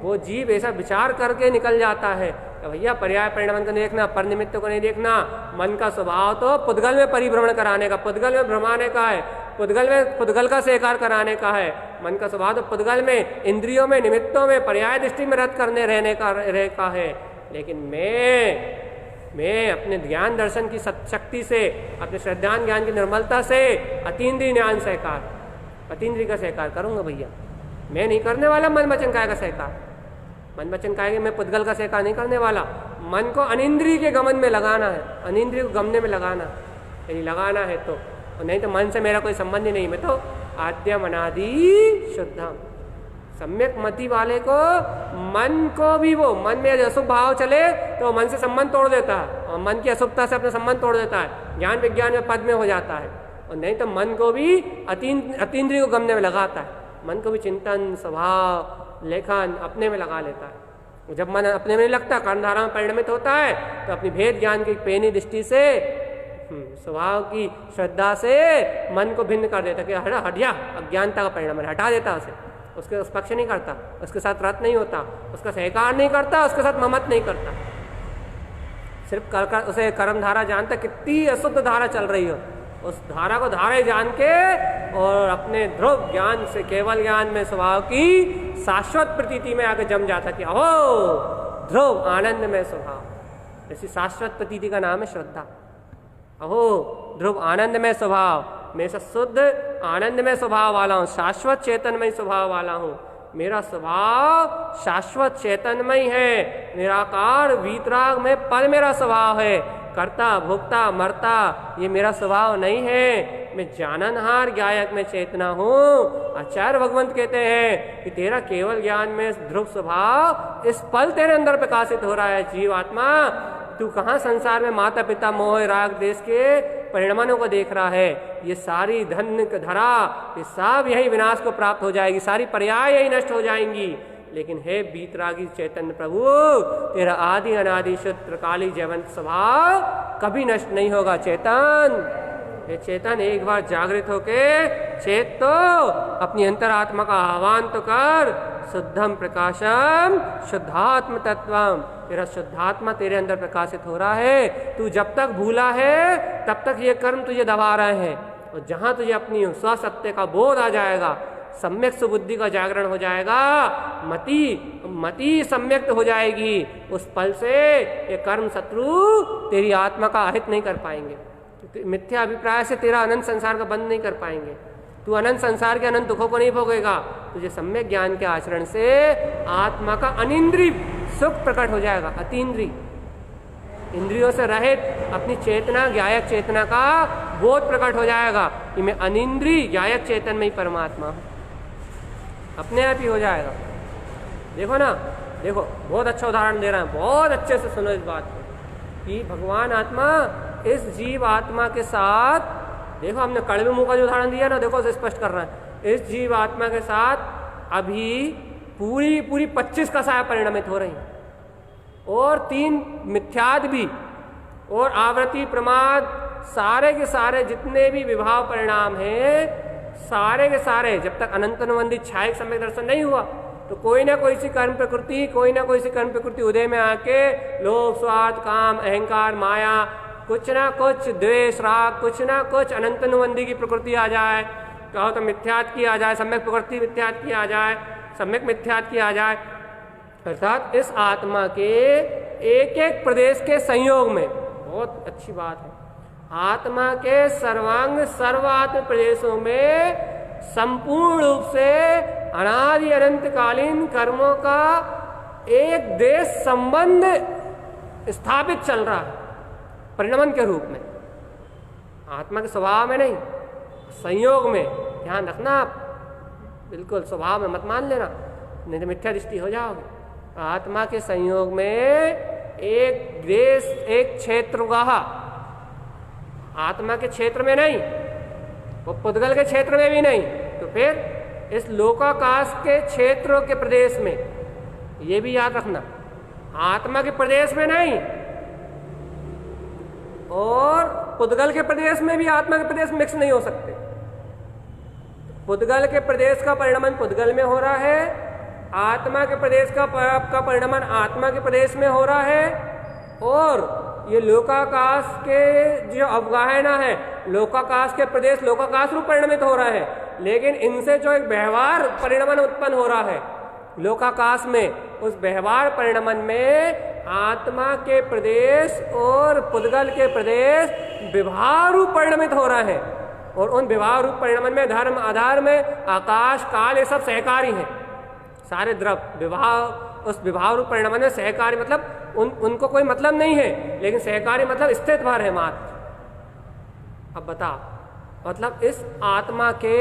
वो जीव ऐसा विचार करके निकल जाता है कि भैया पर्याय परिणमन को देखना, पर निमित्त को नहीं देखना। मन का स्वभाव तो पुद्गल में परिभ्रमण कराने का, पुद्गल में भ्रमाने का है, पुद्गल में पुद्गल का सेकार कराने का है। मन का स्वभाव तो पुद्गल में, इंद्रियों में, निमित्तों में, पर्याय दृष्टि में रद्द करने रहने का है। लेकिन मैं अपने ज्ञान दर्शन की शक्ति से, अपने श्रद्धान ज्ञान की निर्मलता से अतीन्द्रिय ज्ञान सहकार, अतीन्द्रिय का सहकार करूंगा भैया। मैं नहीं करने वाला मन वचन काया का सहकार, मन वचन काया मैं पुद्गल का सहकार नहीं करने वाला। मन को अनिंद्रिय के गमन में लगाना है, अनिंद्रिय को गमने में लगाना, यदि लगाना है तो, और नहीं तो मन से मेरा कोई संबंध ही नहीं। मैं तो आद्यम अनादि शुद्धम, सम्यक मति वाले को मन को भी, वो मन में यदि अशुभ भाव चले तो मन से संबंध तोड़ देता है, और मन की अशुभता से अपना संबंध तोड़ देता है, ज्ञान विज्ञान में पद में हो जाता है। और नहीं तो मन को भी अतीन्द्रिय को गमने में लगाता है, मन को भी चिंतन स्वभाव लेखन अपने में लगा लेता है। जब मन अपने में नहीं लगता, कर्मधारा में परिणमित होता है, तो अपनी भेद ज्ञान की पेनी दृष्टि से, स्वभाव की श्रद्धा से मन को भिन्न कर देता है कि हटिया, अज्ञानता का परिणाम है, हटा देता उसे, उसके उस पक्ष नहीं करता, उसके साथ रत नहीं होता, उसका सहकार नहीं करता, उसके साथ ममत नहीं करता, सिर्फ उसे कर्मधारा जानता, कितनी अशुद्ध धारा चल रही हो, उस धारा को धारा जान के और अपने ध्रुव ज्ञान से, केवल ज्ञान में स्वभाव की शाश्वत प्रतीति में आके जम जाता कि अहो ध्रुव आनंद में स्वभाव। ऐसी शाश्वत प्रतीति का नाम है श्रद्धा। अहो ध्रुव आनंद में स्वभाव, मैं शुद्ध आनंद में स्वभाव वाला हूँ, शाश्वत चेतनमय स्वभाव वाला हूँ। मेरा स्वभाव शाश्वत चेतनमय है, निराकार वीतराग में पर मेरा स्वभाव है। कर्ता भोक्ता मरता ये मेरा स्वभाव नहीं है, मैं जाननहार गायक में चेतना हूँ। आचार्य भगवंत कहते हैं कि तेरा केवल ज्ञान में ध्रुव स्वभाव इस पल तेरे अंदर प्रकाशित हो रहा है जीवात्मा। तू कहाँ संसार में माता पिता मोह राग देश के परिणमनों को देख रहा है। ये सारी धन धरा ये सब यही विनाश को प्राप्त हो जाएगी, सारी पर्याय यही नष्ट हो जाएंगी। लेकिन हे बीतरागी चैतन्य प्रभु, तेरा आदि अनादि शुद्ध काली जयवंत स्वभाव कभी नष्ट नहीं होगा। चेतन, ये चेतन एक बार जागृत होके चेत तो अपनी अंतरात्मा का आह्वान तो कर। शुद्धम प्रकाशम शुद्धात्म तत्वम, तेरा शुद्धात्मा तेरे अंदर प्रकाशित हो रहा है। तू जब तक भूला है तब तक ये कर्म तुझे दबा रहे हैं, और जहां तुझे अपनी स्वसत्य का बोध आ जाएगा, सम्यक सुबुद्धि का जागरण हो जाएगा, मति सम्यक्त हो जाएगी, उस पल से ये कर्म शत्रु तेरी आत्मा का अहित नहीं कर पाएंगे। मिथ्या अभिप्राय से तेरा अनंत संसार का बंद नहीं कर पाएंगे। तू अनंत संसार के अनंत दुखों को नहीं भोगेगा। तुझे सम्यक ज्ञान के आचरण से आत्मा का अनिंद्रिय सुख प्रकट हो जाएगा, अतीन्द्रिय, इंद्रियों से रहित अपनी चेतना ज्ञायक चेतना का बोध प्रकट हो जाएगा कि मैं अनिंद्रिय ज्ञायक चेतन में ही परमात्मा हूं, अपने आप ही हो जाएगा। देखो ना, देखो बहुत अच्छा उदाहरण दे रहा है, बहुत अच्छे से सुनो इस बात को कि भगवान आत्मा इस जीव आत्मा के साथ, देखो हमने कड़वे मुंह का जो उदाहरण दिया ना, देखो उसे स्पष्ट कर रहा है। इस जीव आत्मा के साथ अभी पूरी 25 कसाएं परिणमित हो रही हैं, और 3 मिथ्याद भी, और आवृत्ति प्रमाद, सारे के सारे जितने भी विभाव परिणाम हैं, सारे के सारे जब तक अनंत अनुबंधित छायक सम्यक दर्शन नहीं हुआ, तो कोई ना कोई सी कर्म प्रकृति, कोई ना कोई सी कर्म प्रकृति उदय में आके लोभ स्वार्थ काम अहंकार माया, कुछ ना कुछ द्वेष राग, कुछ ना कुछ अनंत अनुबंधी की प्रकृति आ जाए, कहो तो मिथ्यात की आ जाए, सम्यक प्रकृति मिथ्यात की आ जाए, सम्यक मिथ्यात की आ जाए। अर्थात इस आत्मा के एक एक प्रदेश के संयोग में, बहुत अच्छी बात है, आत्मा के सर्वांग सर्वात्म प्रदेशों में संपूर्ण रूप से अनादि अनंतकालीन कर्मों का एक देश संबंध स्थापित चल रहा है परिणमन के रूप में, आत्मा के स्वभाव में नहीं, संयोग में। ध्यान रखना आप, बिल्कुल स्वभाव में मत मान लेना, नहीं तो मिथ्या दृष्टि हो जाओगे। आत्मा के संयोग में एक देश एक क्षेत्र का, आत्मा के क्षेत्र में नहीं, वो पुद्गल के क्षेत्र में भी नहीं, तो फिर इस लोकाकाश के क्षेत्रों के प्रदेश में, ये भी याद रखना, आत्मा के प्रदेश में नहीं, और पुद्गल के प्रदेश में भी आत्मा के प्रदेश मिक्स नहीं हो सकते। पुद्गल के प्रदेश का परिणमन पुद्गल में हो रहा है, आत्मा के प्रदेश का परिणमन आत्मा के प्रदेश में हो रहा है, और ये लोकाकाश के जो अवगाहना है, लोकाकाश के प्रदेश लोकाकाश रूप परिणमित हो रहा है, लेकिन इनसे जो एक व्यवहार परिणमन उत्पन्न हो रहा है लोकाकाश में, उस व्यवहार परिणमन में आत्मा के प्रदेश और पुद्गल के प्रदेश विभाव रूप परिणमित हो रहा है, और उन विभाव रूप परिणमन में धर्म आधार में आकाश काल ये सब सहकारी हैं, सारे द्रव विभाव, उस विभाव रूप परिणमन में सहकारी मतलब उनको कोई मतलब नहीं है, लेकिन सहकारी मतलब स्थित भर है मात्र। अब बता, मतलब इस आत्मा के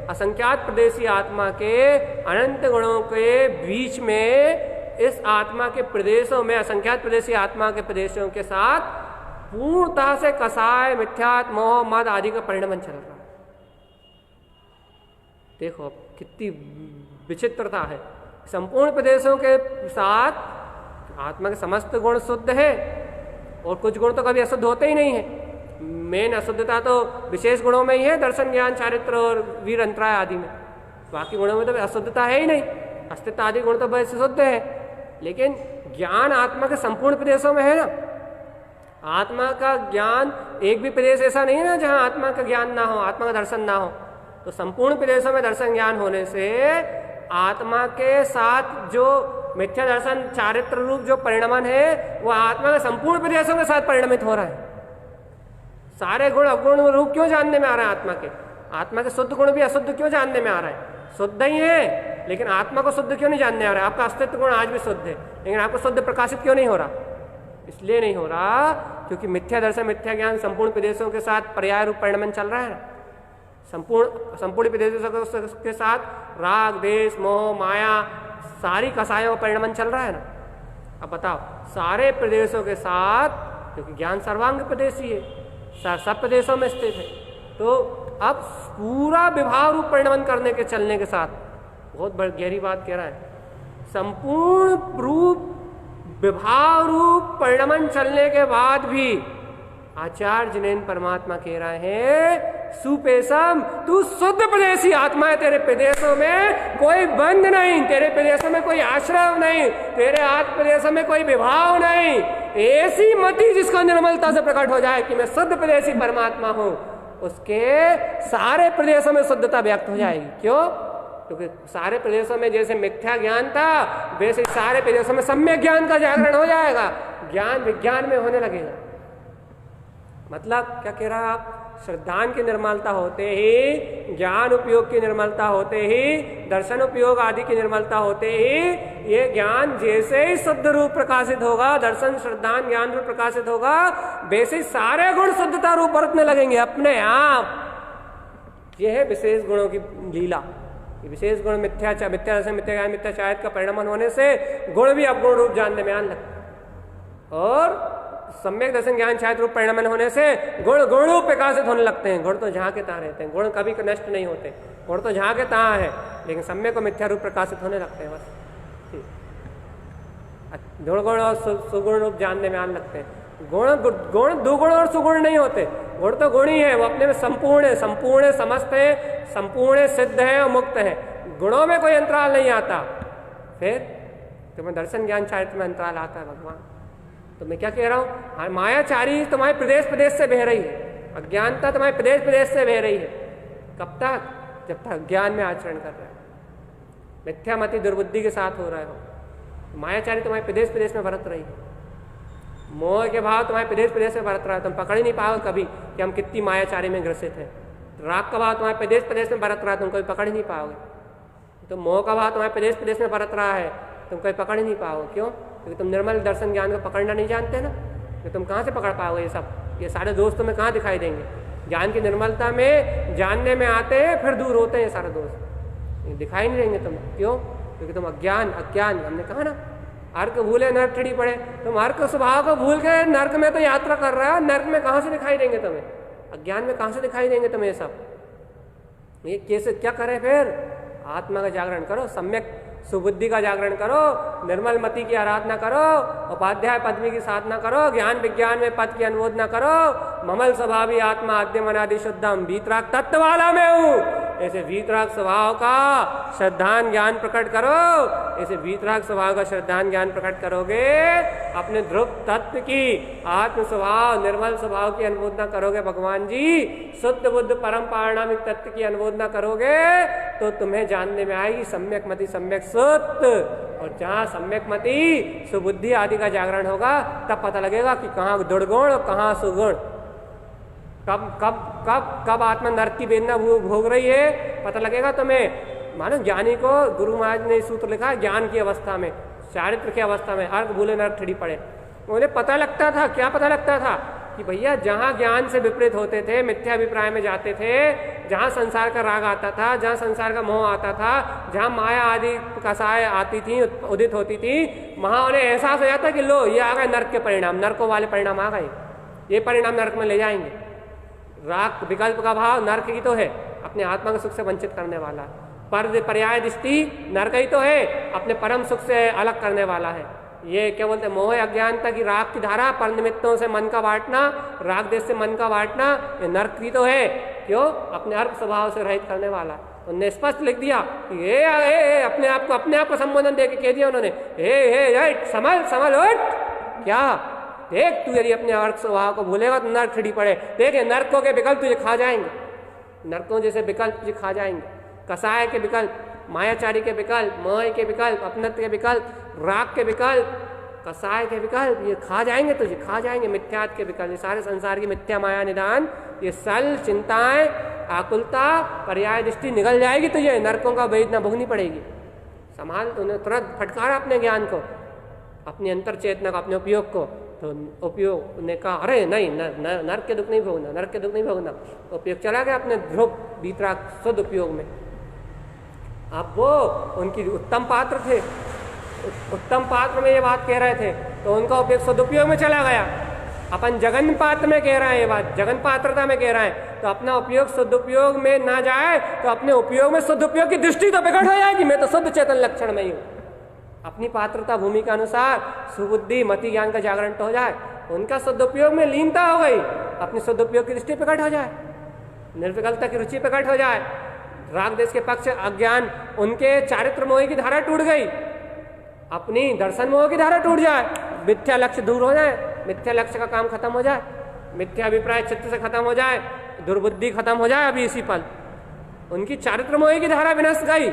असंख्यात प्रदेशी आत्मा के अनंत गुणों के बीच में, इस आत्मा के प्रदेशों में असंख्यात प्रदेशी आत्मा के प्रदेशों के साथ पूर्णतः से कसाय मिथ्यात मोह मद आदि का परिणमन चल रहा है। देखो कितनी विचित्रता है। संपूर्ण प्रदेशों के साथ आत्मा के समस्त गुण शुद्ध है, और कुछ गुण तो कभी अशुद्ध होते ही नहीं है। मेन अशुद्धता तो विशेष गुणों में ही है, दर्शन ज्ञान चारित्र और वीर अंतराय आदि में। बाकी गुणों में तो अशुद्धता है ही नहीं, अस्तित्व आदि गुण तो बहुत शुद्ध है, लेकिन ज्ञान आत्मा के संपूर्ण प्रदेशों में है ना। आत्मा का ज्ञान एक भी प्रदेश ऐसा नहीं है ना जहाँ आत्मा का ज्ञान ना हो, आत्मा का दर्शन ना हो। तो संपूर्ण प्रदेशों में दर्शन ज्ञान होने से आत्मा के साथ जो मिथ्या दर्शन चारित्र रूप जो परिणमन है, वो आत्मा के संपूर्ण प्रदेशों के साथ परिणमित हो रहा है। सारे गुण अवगुण रूप क्यों जानने में आ रहा है आत्मा के? आत्मा के शुद्ध गुण भी अशुद्ध क्यों जानने में आ रहा है? शुद्ध ही है, लेकिन आत्मा को शुद्ध क्यों नहीं जानने आ रहा है? आपका अस्तित्व गुण आज भी शुद्ध है, लेकिन आपको शुद्ध प्रकाशित क्यों नहीं हो रहा? इसलिए नहीं हो रहा क्योंकि मिथ्या दर्शन मिथ्या ज्ञान संपूर्ण प्रदेशों के साथ पर्याय रूप परिणमन चल रहा है। संपूर्ण प्रदेशों के साथ राग देश मोह माया सारी कसायों का परिणमन चल रहा है ना। अब बताओ, सारे प्रदेशों के साथ, क्योंकि ज्ञान सर्वांग प्रदेशी है, सब प्रदेशों में स्थित है, तो अब पूरा विभाव रूप परिणमन करने के चलने के साथ, बहुत बड़ी गहरी बात कह रहा है, संपूर्ण रूप विभाव रूप परिणमन चलने के बाद भी आचार्य जिनेन्द्र परमात्मा कह रहे हैं, सुपेशम तू शुद्ध प्रदेशी आत्मा है, तेरे प्रदेशों में कोई बंध नहीं, तेरे प्रदेशों में कोई आश्रय नहीं, तेरे आत्म प्रदेशों में कोई विभाव नहीं, ऐसी मति जिसको निर्मलता से प्रकट हो जाए कि मैं शुद्ध प्रदेशी परमात्मा हूं, उसके सारे प्रदेशों में शुद्धता व्यक्त हो जाएगी। क्यों? क्योंकि सारे प्रदेशों में जैसे मिथ्या ज्ञान था, वैसे सारे प्रदेशों में सम्यक ज्ञान का जागरण हो जाएगा, ज्ञान विज्ञान में होने लगेगा। मतलब क्या कह रहा है आप? श्रद्धान की निर्मलता होते ही, ज्ञान उपयोग की निर्मलता होते ही, दर्शन उपयोग आदि की निर्मलता होते ही, ये ज्ञान जैसे ही शुद्ध रूप प्रकाशित होगा, दर्शन श्रद्धान ज्ञान रूप प्रकाशित होगा, वैसे सारे गुण शुद्धता रूप बरतने लगेंगे अपने आप। ये है विशेष गुणों की लीला। विशेष गुण मिथ्या चायत का परिणमन होने से गुण भी अवगुण रूप जानने में आने लगते, और सम्यक दर्शन ज्ञान छायत रूप परिणमन होने से गुण गुण प्रकाशित होने लगते हैं। गुण तो जहाँ के तहाँ रहते हैं, गुण कभी नष्ट नहीं होते, गुण तो जहाँ के तहाँ है, लेकिन सम्यक को मिथ्या रूप प्रकाशित होने लगते हैं बस। गुण और सुगुण रूप जानने में आने लगते हैं। गुण दुगुण और सुगुण नहीं होते, गुण तो गुण ही है, वो अपने में संपूर्ण है, संपूर्ण समस्त है, संपूर्ण सिद्ध है और मुक्त है, गुणों में कोई अंतराल नहीं आता। फिर तुम्हें दर्शन ज्ञान छायत में अंतराल आता है भगवान। तो मैं क्या कह रहा हूँ, मायाचारी तुम्हारे प्रदेश प्रदेश से बह रही है, अज्ञानता तुम्हारे प्रदेश प्रदेश से बह रही है। कब तक? जब तक ज्ञान में आचरण कर रहे हो, मिथ्यामति दुर्बुद्धि के साथ हो रहे हो। मायाचारी तुम्हारे प्रदेश प्रदेश में बरत रही है, मोह के भाव तुम्हारे प्रदेश प्रदेश में बरत रहा है, तुम पकड़ ही नहीं पाओगे कभी कि हम कितनी मायाचारी में ग्रसित हैं। राग का भाव तुम्हारे प्रदेश प्रदेश में बरत रहा है, तुम कभी पकड़ ही नहीं पाओगे। तो मोह का भाव तुम्हारे प्रदेश प्रदेश में बरत रहा है, तुम कभी पकड़ ही नहीं पाओगे। क्यों? क्योंकि तुम निर्मल दर्शन ज्ञान को पकड़ना नहीं जानते ना, तो तुम कहाँ से पकड़ पाओगे ये सब? ये सारे दोस्त तुम्हें कहाँ दिखाई देंगे? ज्ञान की निर्मलता में जानने में आते हैं, फिर दूर होते हैं ये सारे दोस्त, ये दिखाई नहीं देंगे तुम। क्यों? क्योंकि तुम अज्ञान हमने कहा ना, अर्क भूले नर्क ठड़ी पड़े, तुम अर्क स्वभाव को भूल के नर्क में तो यात्रा कर रहा है, नर्क में कहाँ से दिखाई देंगे तुम्हें? अज्ञान में कहाँ से दिखाई देंगे तुम्हें ये सब? ये कैसे क्या करें? फिर आत्मा का जागरण करो, सम्यक सुबुद्धि का जागरण करो, निर्मल मति की आराधना करो, उपाध्याय पदवी की साधना करो, ज्ञान विज्ञान में पद की अनुमोदना करो। ममल स्वभावी आत्मा आद्यम अनादि शुद्धम, वीतराग तत्व वाला मैं हूँ, ऐसे वीतराग स्वभाव का श्रद्धान ज्ञान प्रकट करो। ऐसे वीतराग स्वभाव का श्रद्धान ज्ञान प्रकट करोगे, अपने ध्रुव तत्व की आत्म स्वभाव निर्मल स्वभाव की अनुमोदना करोगे भगवान जी, शुद्ध बुद्ध परम पारणामिक तत्व की अनुमोदना करोगे, तो तुम्हें जानने में आएगी सम्यक मति सम्यक सुत। और जहाँ सम्यक मति सुबुद्धि आदि का जागरण होगा, तब पता लगेगा कि कहाँ दुर्गुण और कहाँ सुगुण, कब कब कब कब आत्मा नरक की वेदना भोग रही है, पता लगेगा तुम्हें। मानो ज्ञानी को गुरु महाराज ने सूत्र लिखा है, ज्ञान की अवस्था में, चारित्र की अवस्था में, अर्घ भूले नरक ठड़ी पड़े। उन्हें पता लगता था, क्या पता लगता था कि भैया जहाँ ज्ञान से विपरीत होते थे, मिथ्या अभिप्राय में जाते थे, जहाँ संसार का राग आता था, जहाँ संसार का मोह आता था, जहाँ माया आदि कसाय आती थी, उदित होती थी, वहाँ उन्हें एहसास हो जाता कि लो ये आ गए नरक के परिणाम, नरकों वाले परिणाम आ गए, ये परिणाम नरक में ले जाएंगे। राग विकल्प का भाव नरक ही तो है, अपने आत्मा के सुख से वंचित करने वाला। पर पर्याय दृष्टि नरक ही तो है, अपने परम सुख से अलग करने वाला है। ये क्या बोलते हैं, मोह अज्ञानता की राग की धारा, पर निमित्तों से मन का बांटना, राग देश से मन का बांटना, ये नरक ही तो है। क्यों? अपने अर्थ स्वभाव से रहित करने वाला। उन्होंने स्पष्ट लिख दिया कि ये अपने आप को संबोधन दे के कह दिया उन्होंने, हे समझ उठ, क्या देख तू यदि अपने अर्थ स्वभाव को भूलेगा तो नरक ठड़ी पड़े। देख नरकों के विकल्प तुझे खा जाएंगे, नरकों जैसे विकल्प तुझे खा जाएंगे, कसाय के विकल्प, मायाचारी के विकल्प, मोह के विकल्प, अपनत्व के विकल्प, राग के विकल्प, कसाय के विकल्प, ये खा जाएंगे तुझे, खा जाएंगे। मिथ्यात्व के विकल्प, ये सारे संसार की मिथ्या माया निदान, ये सल चिंताएं, आकुलता, पर्याय दृष्टि निकल जाएगी तुझे, नरकों का वेदना भोगनी पड़ेगी। संभाल, उन्हें तुरंत फटकारा अपने ज्ञान को, अपनी अंतर चेतना को, अपने उपयोग को। तो उपयोग ने कहा अरे नहीं, नरक के दुख नहीं भोगना, नरक के दुख नहीं भोगना। उपयोग चला गया अपने ध्रुव वीतराग शुद्ध उपयोग में। अब वो उनकी उत्तम पात्र थे, उत्तम पात्र में ये बात कह रहे थे तो उनका उपयोग सदुपयोग में चला गया। अपन जगन पात्र में कह रहे हैं, ये बात जगन पात्रता में कह रहे हैं, तो अपना उपयोग सदुपयोग में ना जाए तो अपने उपयोग में सदुपयोग की दृष्टि तो प्रकट हो जाएगी, मैं तो शुद्ध चेतन लक्षण में ही हूँ। अपनी पात्रता भूमि के अनुसार सुबुद्धि मति ज्ञान का जागरण तो हो जाए, उनका सदुपयोग में लीनता हो गई, अपनी सदुपयोग की दृष्टि प्रकट हो जाए, निर्विकलता की रुचि प्रकट हो जाए, राग देश के पक्ष अज्ञान उनके चारित्र मोह की धारा टूट गई, अपनी दर्शन मोह की धारा टूट जाए, मिथ्या लक्ष्य दूर हो जाए, मिथ्या लक्ष्य का काम खत्म हो जाए, मिथ्या अभिप्राय चित्त से खत्म हो जाए, दुर्बुद्धि खत्म हो जाए, अभी इसी पल उनकी चारित्र मोह की धारा विनष्ट गई,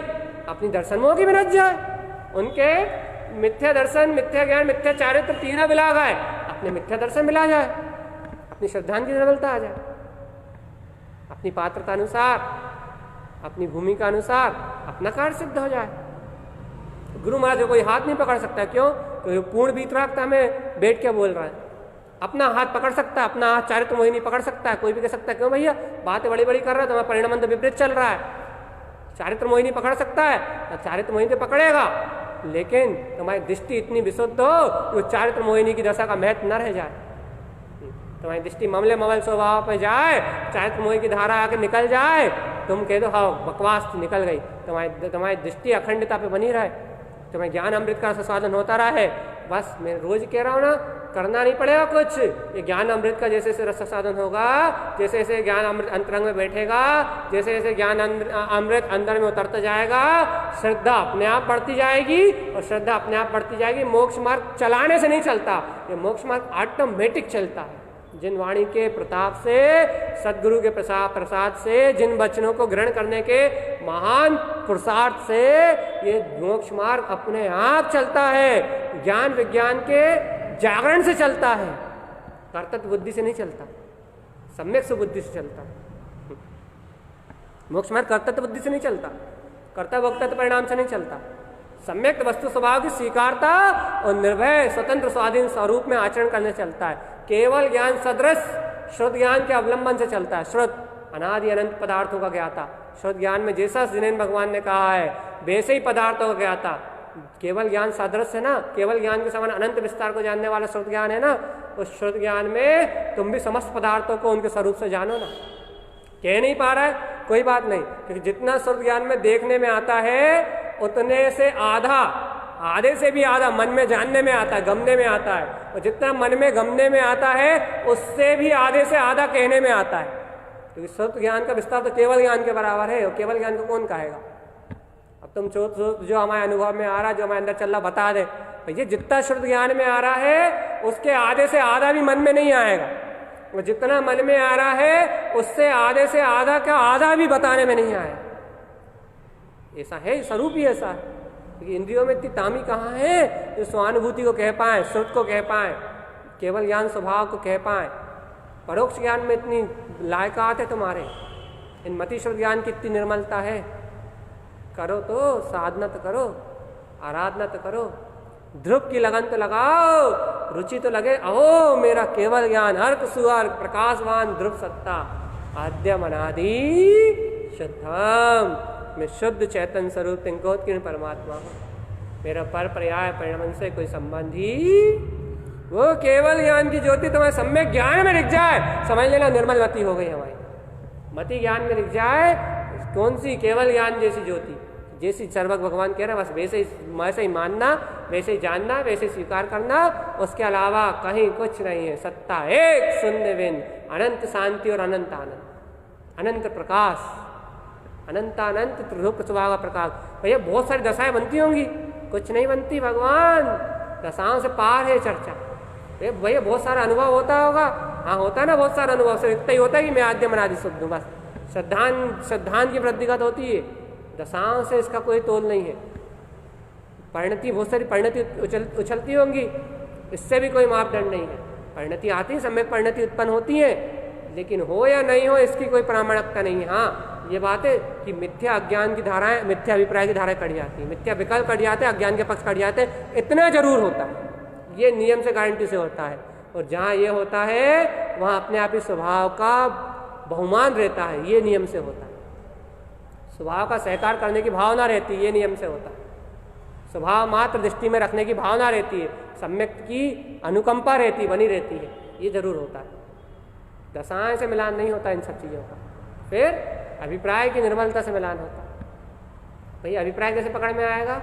अपनी दर्शन मोह की विनष्ट जाए, उनके मिथ्या दर्शन मिथ्या ज्ञान मिथ्या चारित्र तीनों मिला गए, अपने मिथ्या दर्शन मिला जाए, अपनी श्रद्धान की निर्मलता आ जाए, अपनी पात्रता अनुसार अपनी भूमिका अनुसार अपना कार्य सिद्ध हो जाए। गुरु महाराज को कोई हाथ नहीं पकड़ सकता, क्यों? क्योंकि पूर्ण वीतरागता में बैठ के बोल रहा है, अपना हाथ पकड़ सकता है, अपना हाथ चारित्र मोही नहीं पकड़ सकता है। कोई भी कह सकता है क्यों भैया बातें बड़ी बड़ी कर रहा है, तुम्हारा परिणाम तो विपरीत चल रहा है, चारित्र मोही नहीं पकड़ सकता है, तो चारित्र मोहिनी तो पकड़ेगा, लेकिन तुम्हारी दृष्टि इतनी विशुद्ध हो कि वो चारित्र मोहिनी की दशा का महत्व न रह जाए, तुम्हारी दृष्टि ममले ममल स्वभाव पे जाए, चारित्र मोही की धारा आके निकल जाए, तुम कह दो हाँ बकवास निकल गई, तुम्हारी दृष्टि अखंडता पे बनी रहे, तुम्हें ज्ञान अमृत का संसाधन होता रहे। बस मैं रोज कह रहा हूँ ना, करना नहीं पड़ेगा कुछ, ये ज्ञान अमृत का जैसे जैसे रस साधन होगा, जैसे जैसे ज्ञान अमृत अंतरंग में बैठेगा, जैसे जैसे ज्ञान अमृत अंदर में उतरता जाएगा, श्रद्धा अपने आप बढ़ती जाएगी, और श्रद्धा अपने आप बढ़ती जाएगी। मोक्ष मार्ग चलाने से नहीं चलता, ये मोक्ष मार्ग ऑटोमेटिक चलता है। जिन वाणी के प्रताप से, सदगुरु के प्रसाद से, जिन वचनों को ग्रहण करने के महान पुरुषार्थ से ये मोक्ष मार्ग अपने आप चलता है, ज्ञान विज्ञान के जागरण से चलता है, कर्तव्य बुद्धि से नहीं चलता, सम्यक सुबुद्धि से चलता। मोक्ष मार्ग कर्तव्य बुद्धि से नहीं चलता, कर्तव्य वक्तव्य परिणाम से नहीं चलता, सम्यक वस्तु स्वभाव की स्वीकारता और निर्भय स्वतंत्र स्वाधीन स्वरूप में आचरण करने चलता है। केवल ज्ञान सदृश श्रुत ज्ञान के अवलंबन से चलता है। श्रुत अनादि अनंत पदार्थों का ज्ञाता, श्रुत ज्ञान में जैसा जिनेन्द्र भगवान ने कहा है वैसे ही पदार्थों का ज्ञाता। केवल ज्ञान सदृश है ना, केवल ज्ञान के समान अनंत विस्तार को जानने वाला श्रुत ज्ञान है ना, उस श्रुत ज्ञान में तुम भी समस्त पदार्थों को उनके स्वरूप से जानो ना। कह नहीं पा रहा है, कोई बात नहीं, क्योंकि जितना श्रुत ज्ञान में देखने में आता है उतने से आधे से भी आधा मन में जानने में आता है, गमने में आता है, और जितना मन में गमने में आता है उससे भी आधे से आधा कहने में आता है, क्योंकि श्रुत ज्ञान का विस्तार तो केवल ज्ञान के बराबर है, और केवल ज्ञान को कौन कहेगा। अब तुम जो हमारे अनुभव में आ रहा है, जो हमारे अंदर चल रहा, बता दे भैया, जितना श्रुत ज्ञान में आ रहा है उसके आधे से आधा भी मन में नहीं आएगा, और जितना मन में आ रहा है उससे आधे से आधा का आधा भी बताने में नहीं आएगा। ऐसा है, स्वरूप ही ऐसा है, क्योंकि इंद्रियों में इतनी तामी कहाँ है जो स्वानुभूति को कह पाए, श्रुत को कह पाए, केवल ज्ञान स्वभाव को कह पाए। परोक्ष ज्ञान में इतनी लायकात है तुम्हारे, इन मति श्रुत ज्ञान की इतनी निर्मलता है। करो तो साधना तो करो, आराधना तो करो, ध्रुव की लगन तो लगाओ, रुचि तो लगे। अहो मेरा केवल ज्ञान अर्क सुअर्क प्रकाशवान ध्रुव सत्ता आद्यम अनादि शुद्धम, मैं शुद्ध चैतन्य स्वरूप तिंकोत्कीर्ण परमात्मा हूँ, मेरा पर पर्याय परिणाम से कोई संबंध ही, वो केवल ज्ञान की ज्योति तुम्हारे सम्यक ज्ञान में दिख जाए, समझ लेना निर्मल मति हो गई हमारी। मति ज्ञान में दिख जाए, कौन सी? केवल ज्ञान जैसी ज्योति, जैसी सर्वज्ञ भगवान कह रहा है, बस वैसे ही मानना, वैसे ही जानना, वैसे ही स्वीकार करना, उसके अलावा कहीं कुछ नहीं है। सत्ता एक शून्य बिन, अनंत शांति और अनंत आनंद, अनंत प्रकाश, अनंतानंत त्रिलोक स्वभाव का प्रकाश। भैया बहुत सारी दशाएं बनती होंगी, कुछ नहीं बनती भगवान, दशाओं से पार है चर्चा। भैया बहुत सारा अनुभव होता होगा, हाँ होता है ना, बहुत सारा अनुभव, सिर्फ इतना ही होता है कि मैं आद्य मनादि शुद्ध हूँ, बस श्रद्धान की वृद्धिगत होती है, दशाओं से इसका कोई तोल नहीं है। परिणति, बहुत सारी परिणति उछलती होंगी, इससे भी कोई मापदंड नहीं है। परिणति आती है, सम्यक परिणति उत्पन्न होती है, लेकिन हो या नहीं हो इसकी कोई प्रामाणिकता नहीं है। हाँ ये बात है कि मिथ्या अज्ञान की धाराएं, मिथ्या अभिप्राय की धाराएं कट जाती है, मिथ्या विकल्प कट जाते हैं, अज्ञान के पक्ष कट जाते हैं, इतना जरूर होता है, ये नियम से गारंटी से होता है। और जहाँ ये होता है वहाँ अपने आप ही स्वभाव का बहुमान रहता है, ये नियम से होता है। स्वभाव का सहकार करने की भावना रहती है, ये नियम से होता है। स्वभाव मात्र दृष्टि में रखने की भावना रहती है, सम्यक की अनुकंपा रहती बनी रहती है, ये जरूर होता है। दशाएं से मिलान नहीं होता इन सब चीज़ों का। फिर अभिप्राय की निर्मलता से मिलान होता है। भैया अभिप्राय कैसे पकड़ में आएगा?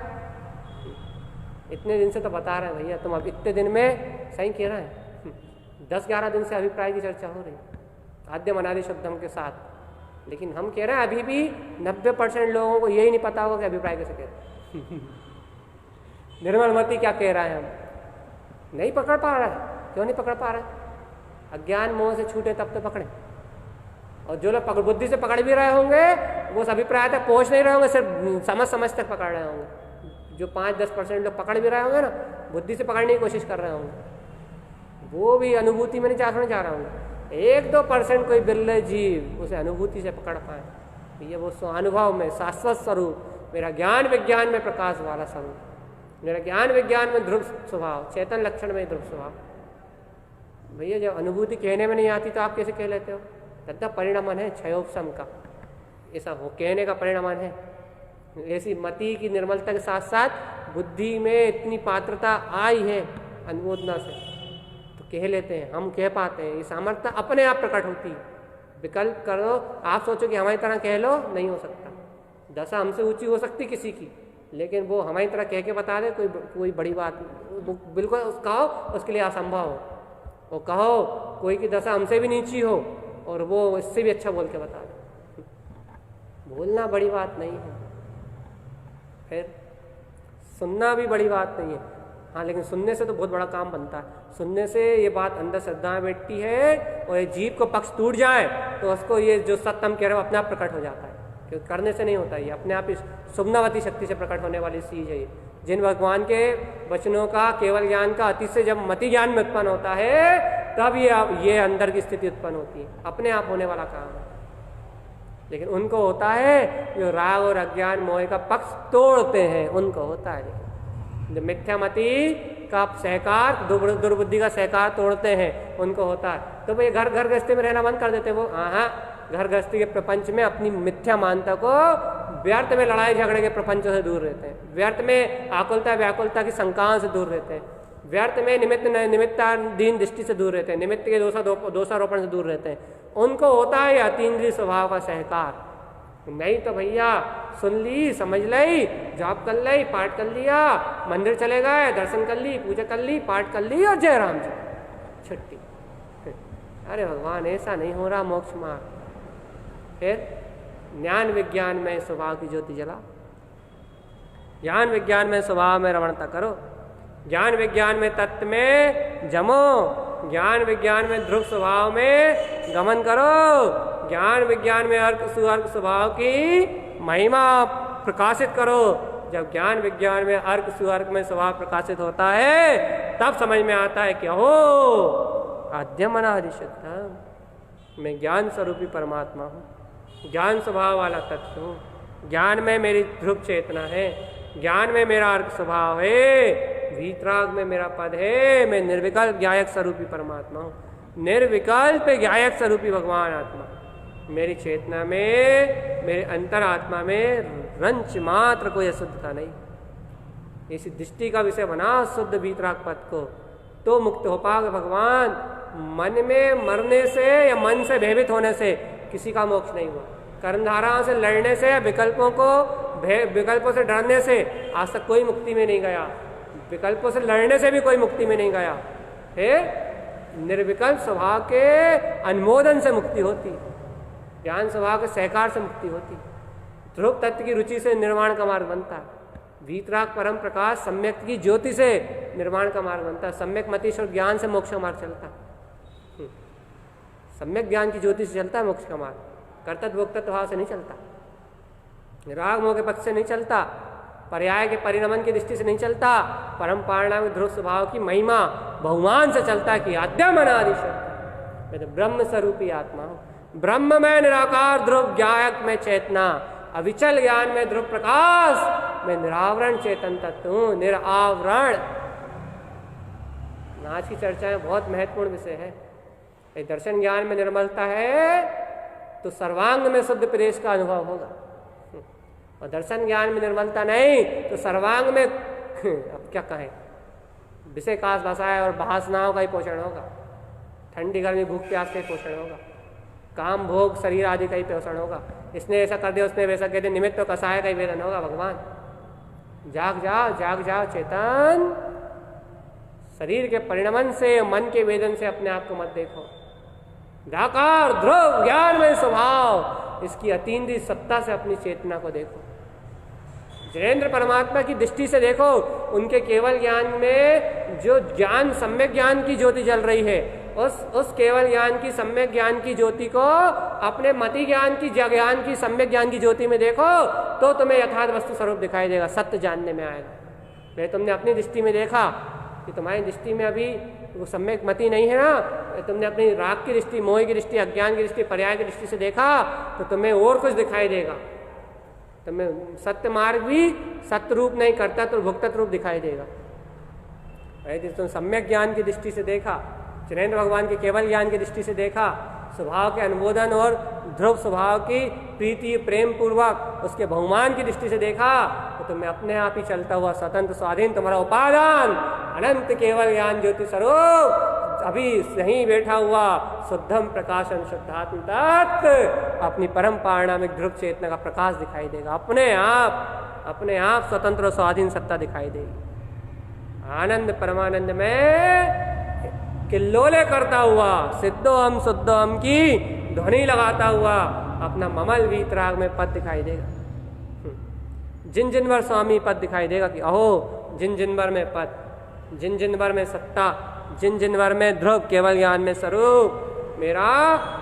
इतने दिन से तो बता रहे हैं भैया, तुम अब इतने दिन में सही कह रहे हैं 10-11 दिन से अभिप्राय की चर्चा हो रही आद्यम अनादि शुद्धम के साथ, लेकिन हम कह रहे हैं अभी भी 90% लोगों को यही नहीं पता होगा कि अभिप्राय कैसे कह रहे हैं निर्मल मति क्या कह रहा है, हम नहीं पकड़ पा रहा है। क्यों नहीं पकड़ पा रहे? अज्ञान मोह से छूटे तब तो पकड़े। और जो लोग बुद्धि से पकड़ भी रहे होंगे वो उस अभिप्राय तक पहुंच नहीं रहे होंगे, सिर्फ समझ तक पकड़ रहे होंगे। जो 5-10% लोग पकड़ भी रहे होंगे ना, बुद्धि से पकड़ने की कोशिश कर रहे होंगे, वो भी अनुभूति में नहीं जा रहे होंगे। 1-2% कोई बिरले जीव उसे अनुभूति से पकड़ पाए, ये वो अनुभव में शाश्वत स्वरूप, मेरा ज्ञान विज्ञान में प्रकाश वाला स्वरूप, मेरा ज्ञान विज्ञान में ध्रुव स्वभाव, चेतन लक्षण में ध्रुव स्वभाव। भैया जब अनुभूति कहने में नहीं आती तो आप कैसे कह लेते हो? तथा परिणामन है क्षयोपशम का, ऐसा हो कहने का परिणामन है। ऐसी मति की निर्मलता के साथ साथ बुद्धि में इतनी पात्रता आई है अनुमोदना से, तो कह लेते हैं, हम कह पाते हैं। ये सामर्थ्य अपने आप प्रकट होती है। विकल्प करो, आप सोचो कि हमारी तरह कह लो, नहीं हो सकता। दशा हमसे ऊंची हो सकती किसी की, लेकिन वो हमारी तरह कह के बता दे कोई बड़ी बात बिल्कुल कहो उसके लिए असंभव हो। वो कहो कोई की दशा हमसे भी नीची हो और वो इससे भी अच्छा बोल के बता दे, बोलना बड़ी बात नहीं है। फिर सुनना भी बड़ी बात नहीं है, हाँ, लेकिन सुनने से तो बहुत बड़ा काम बनता है। सुनने से ये बात अंदर श्रद्धा में बैठती है और ये जीव को पक्ष टूट जाए तो उसको ये जो सत्य हम कह रहे हो अपने आप प्रकट हो जाता है, क्योंकि करने से नहीं होता। ये अपने आप इस सुम्नावती शक्ति से प्रकट होने वाली चीज़ है। जिन भगवान के वचनों का केवल ज्ञान का अति से जब मति ज्ञान में उत्पन्न होता है तब ये अंदर की स्थिति उत्पन्न होती है, अपने आप होने वाला काम है। लेकिन उनको होता है जो राग और अज्ञान मोह का पक्ष तोड़ते हैं, उनको होता है। लेकिन जो मिथ्यामति का सहकार, दुर्बुद्धि का सहकार तोड़ते हैं, उनको होता है। तो भाई घर गृहस्थी में रहना बंद कर देते वो, हाँ, घर गृहस्थी के प्रपंच में अपनी मिथ्या मानता को, व्यर्थ में लड़ाई झगड़े के प्रपंचों से दूर रहते हैं, व्यर्थ में आकुलता व्याकुलता की शंकाओं से दूर रहते हैं, व्यर्थ में निमित्ताधीन दृष्टि से दूर रहते हैं, निमित्त के दोषारोपण से दूर रहते हैं। उनको होता है अतीन्द्रिय स्वभाव का सहकार। नहीं तो भैया सुन ली, समझ ली, जॉब कर ली, पाठ कर लिया, मंदिर चले गए, दर्शन कर ली, पूजा कर ली, पाठ कर ली और जय राम जी, छुट्टी। अरे भगवान, ऐसा नहीं हो रहा मोक्ष मार्ग। फिर ज्ञान विज्ञान में स्वभाव की ज्योति जला, ज्ञान विज्ञान में स्वभाव में रमणता करो, ज्ञान विज्ञान में तत्व में जमो, ज्ञान विज्ञान में ध्रुव स्वभाव में गमन करो, ज्ञान विज्ञान में अर्क सुअर्क स्वभाव की महिमा प्रकाशित करो। जब ज्ञान विज्ञान में अर्क सुअर्क में स्वभाव प्रकाशित होता है तब समझ में आता है कि हो आद्यम अनादि शुद्धम, मैं ज्ञान स्वरूपी परमात्मा हूँ, ज्ञान स्वभाव वाला तत्व हूँ, ज्ञान में मेरी ध्रुव चेतना है, ज्ञान में मेरा अर्क स्वभाव है, वीतराग में मेरा पद है, मैं निर्विकल्प ज्ञायक स्वरूपी परमात्मा हूँ, निर्विकल्प ज्ञायक स्वरूपी भगवान आत्मा। मेरी चेतना में, मेरे अंतर आत्मा में रंच मात्र कोई अशुद्धता नहीं। इसी दृष्टि का विषय बना शुद्ध वीतराग पद को, तो मुक्त हो पाओगे भगवान। मन में मरने से या मन से भयभीत होने से किसी का मोक्ष नहीं हुआ। कर्मधाराओं से लड़ने से, विकल्पों से डरने से आज तक कोई मुक्ति में नहीं गया, विकल्पों से लड़ने से भी कोई मुक्ति में नहीं गया। फिर निर्विकल्प स्वभाव के अनुमोदन से मुक्ति होती, ज्ञान स्वभाव के सहकार से मुक्ति होती, ध्रुव तत्व की रुचि से निर्वाण का मार्ग बनता है, वीतराग परम प्रकाश सम्यक की ज्योति से निर्माण का मार्ग बनता है, सम्यक मतीश्वर ज्ञान से मोक्ष का मार्ग चलता है, सम्यक ज्ञान की ज्योति से चलता है मोक्ष का मार्ग, कर्तव्य भोक्तत्व भाव से नहीं चलता, राग मोह के पक्ष से नहीं चलता, पर्याय के परिणमन की दृष्टि से नहीं चलता, परम पारणा में ध्रुव स्वभाव की महिमा बहुमान से चलता है कि आद्यम अनादि शुद्ध, मैं तो ब्रह्म स्वरूपी आत्मा हूँ, ब्रह्म में निराकार ध्रुव ज्ञायक में चेतना, अविचल ज्ञान में ध्रुव प्रकाश, मैं निरावरण चेतन तत्व हूँ, निरावरण। आज की चर्चा में बहुत महत्वपूर्ण विषय है। दर्शन ज्ञान में निर्मलता है तो सर्वांग में शुद्ध प्रदेश का अनुभव होगा, और दर्शन ज्ञान में निर्मलता नहीं तो सर्वांग में अब क्या कहें, विषय काश बसाए और वासनाओं का ही पोषण होगा, ठंडी गर्मी भूख प्यास का ही पोषण होगा, काम भोग शरीर आदि का ही पोषण होगा। इसने ऐसा कर दिया, उसने वैसा कह दिया, निमित्त तो कसाय का ही वेदन होगा। भगवान जाग जाओ, जाग जाओ चेतन, शरीर के परिणमन से, मन के वेदन से अपने आप को मत देखो। जाकर ध्रुव ज्ञान में स्वभाव, इसकी अतीन्द्रिय सत्ता से अपनी चेतना को देखो। जिनेन्द्र परमात्मा की दृष्टि से देखो, उनके केवल ज्ञान में जो ज्ञान, सम्यक ज्ञान की ज्योति जल रही है, उस केवल ज्ञान की, सम्यक ज्ञान की ज्योति को अपने मति ज्ञान की, ज्ञान की, सम्यक ज्ञान की ज्योति में देखो, तो तुम्हें यथार्थ वस्तु स्वरूप दिखाई देगा, सत्य जानने में आएगा। मैं तुमने अपनी दृष्टि में देखा कि तुम्हारी दृष्टि में अभी वो सम्यक मति नहीं है ना, तुमने अपनी राग की दृष्टि, मोह की दृष्टि, अज्ञान की दृष्टि, पर्याय की दृष्टि से देखा, तो तुम्हें और कुछ दिखाई देगा। तुम्हें सत्य मार्ग भी सत्य रूप नहीं करता तो भुक्तत रूप दिखाई देगा। यदि तुम सम्यक ज्ञान की दृष्टि से देखा, जिनेन्द्र भगवान के केवल ज्ञान की दृष्टि से देखा, स्वभाव के अनुमोदन और ध्रुव स्वभाव की प्रीति प्रेम पूर्वक उसके बहुमान की दृष्टि से देखा, तो तुम्हें अपने आप ही चलता हुआ स्वतंत्र स्वाधीन तुम्हारा उपादान अनंत केवल ज्ञान ज्योति स्वरूप अभी यहीं बैठा हुआ शुद्धम प्रकाशन शुद्धात्म तत्व अपनी परम पारणामिक ध्रुव चेतना का प्रकाश दिखाई देगा। अपने आप स्वतंत्र और स्वाधीन सत्ता दिखाई देगी। आनंद परमानंद में किल्लोले करता हुआ सिद्धोहम शुद्धोहम की ध्वनि लगाता हुआ अपना ममल वीतराग में पद दिखाई देगा। जिन जिन भर स्वामी पद दिखाई देगा कि अहो जिन जिन भर में पद, जिन जिन भर में सत्ता, जिन जिन भर में ध्रुव केवल ज्ञान में स्वरूप मेरा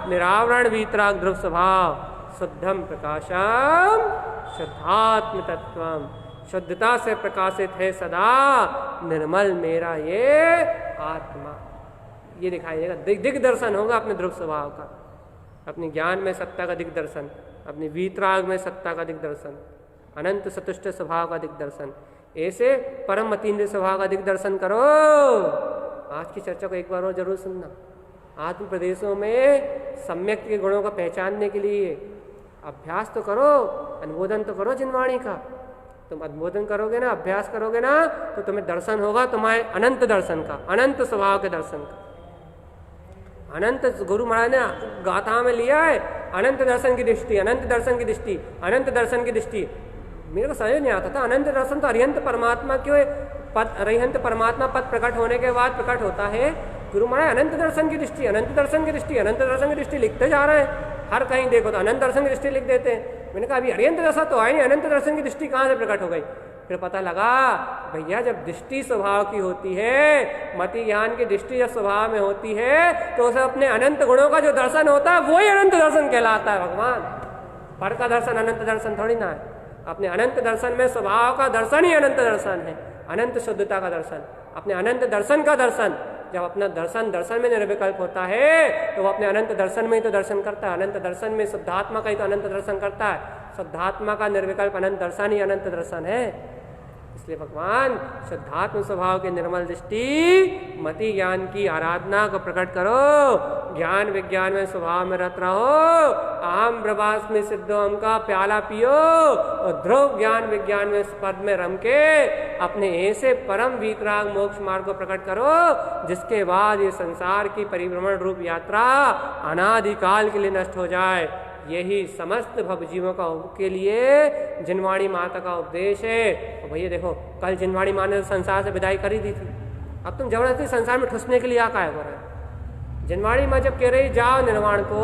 निरावरण वीतराग ध्रुव स्वभाव शुद्धम प्रकाशम शुद्धात्म तत्वम, शुद्धता से प्रकाशित है सदा निर्मल मेरा ये आत्मा, ये दिखाई देगा। दिग दर्शन होगा अपने ध्रुव स्वभाव का, अपनी ज्ञान में सत्ता का दिग दर्शन, अपनी वीतराग में सत्ता का दिग दर्शन, अनंत सतुष्ट स्वभाव का दिग दर्शन, ऐसे परम अतीन्द्रिय स्वभाव का दिग दर्शन करो। आज की चर्चा को एक बार और जरूर सुनना। आत्म प्रदेशों में सम्यक के गुणों को पहचानने के लिए अभ्यास तो करो, अनुमोदन तो करो जिनवाणी का। तुम अनुमोदन करोगे ना, अभ्यास करोगे ना, तो तुम्हें दर्शन होगा तुम्हारे अनंत दर्शन का, अनंत स्वभाव के दर्शन का। अनंत गुरु महाराज ने गाथा में लिया है, अनंत दर्शन की दृष्टि, अनंत दर्शन की दृष्टि, अनंत दर्शन की दृष्टि। मेरे को समझ नहीं आता था अनंत दर्शन तो अरिहंत परमात्मा क्यों पद, अरिहंत परमात्मा पद प्रकट होने के बाद प्रकट होता है। गुरु महाराज अनंत दर्शन की दृष्टि, अनंत दर्शन की दृष्टि, अनंत दर्शन की दृष्टि लिखते जा रहे हैं। हर कहीं देखो तो अनंत दर्शन की दृष्टि लिख देते हैं। मैंने कहा अभी अरिहंत दशा तो आई नहीं, अनंत दर्शन की दृष्टि कहाँ से प्रकट हो गई? फिर पता लगा भैया जब दृष्टि स्वभाव की होती है, मति ज्ञान की दृष्टि जब स्वभाव में होती है, तो उसे अपने अनंत गुणों का जो दर्शन होता है वही अनंत दर्शन कहलाता है। भगवान पर का दर्शन अनंत दर्शन थोड़ी ना है। अपने अनंत दर्शन में स्वभाव का दर्शन ही अनंत दर्शन है, अनंत शुद्धता का दर्शन, अपने अनंत दर्शन का दर्शन। जब अपना दर्शन दर्शन में निर्विकल्प होता है तो वो अपने अनंत दर्शन में ही तो दर्शन करता है। अनंत दर्शन में शुद्धात्मा का ही तो अनंत दर्शन करता है। शुद्धात्मा का निर्विकल्प अनंत दर्शन ही अनंत दर्शन है। इसलिए भगवान शुद्धात्म स्वभाव के निर्मल दृष्टि मति ज्ञान की आराधना को प्रकट करो। ज्ञान विज्ञान में स्वभाव में रत रहो। आम ब्रवास में सिद्धोम का प्याला पियो और ध्रुव ज्ञान विज्ञान में पद में रम के अपने ऐसे परम वीतराग मोक्ष मार्ग को प्रकट करो जिसके बाद ये संसार की परिभ्रमण रूप यात्रा अनादिकाल के लिए नष्ट हो जाए। यही समस्त भवजीवों का के लिए जिनवाणी माता का उपदेश है। तो भैया देखो कल जिनवाणी माँ ने संसार से विदाई करी दी थी, अब तुम जबरदस्ती संसार में ठुसने के लिए आ काहे हो रहे हो? जिनवाणी माँ जब कह रही जाओ निर्वाण को,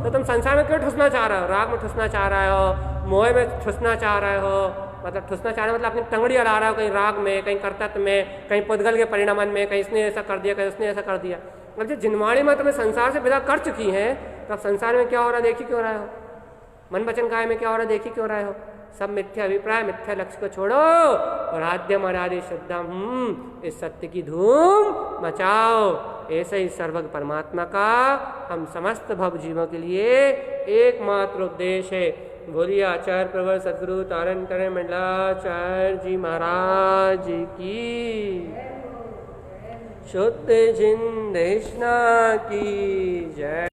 तो तुम संसार में क्यों ठुसना चाह रहे हो? राग में ठुसना चाह रहे हो, मोह में ठुसना चाह रहे हो। मतलब ठुसना चाह रहे हो मतलब अपनी टंगड़ी अड़ा रहे हो, कहीं राग में, कहीं कर्तव्य में, कहीं पुद्गल के परिणामन में, कहीं इसने ऐसा कर दिया, कहीं उसने ऐसा कर दिया। अब जो जिनवाणी माँ तुम्हें संसार से विदा कर चुकी है, तो अब संसार में क्या हो रहा है देखी क्यों रहे हो? मन वचन काय में क्या हो रहा है देखी क्यों रहे हो? सब मिथ्या अभिप्राय मिथ्या लक्ष्य को छोड़ो और आद्यम अनादि शुद्धम इस सत्य की धूम मचाओ। ऐसे ही सर्वज्ञ परमात्मा का हम समस्त भव जीवों के लिए एकमात्र उपदेश है। बोलिए आचार्य प्रवर सदगुरु तारण करण मंडलाचार्य जी महाराज की शुद्ध जिन देशना की जय।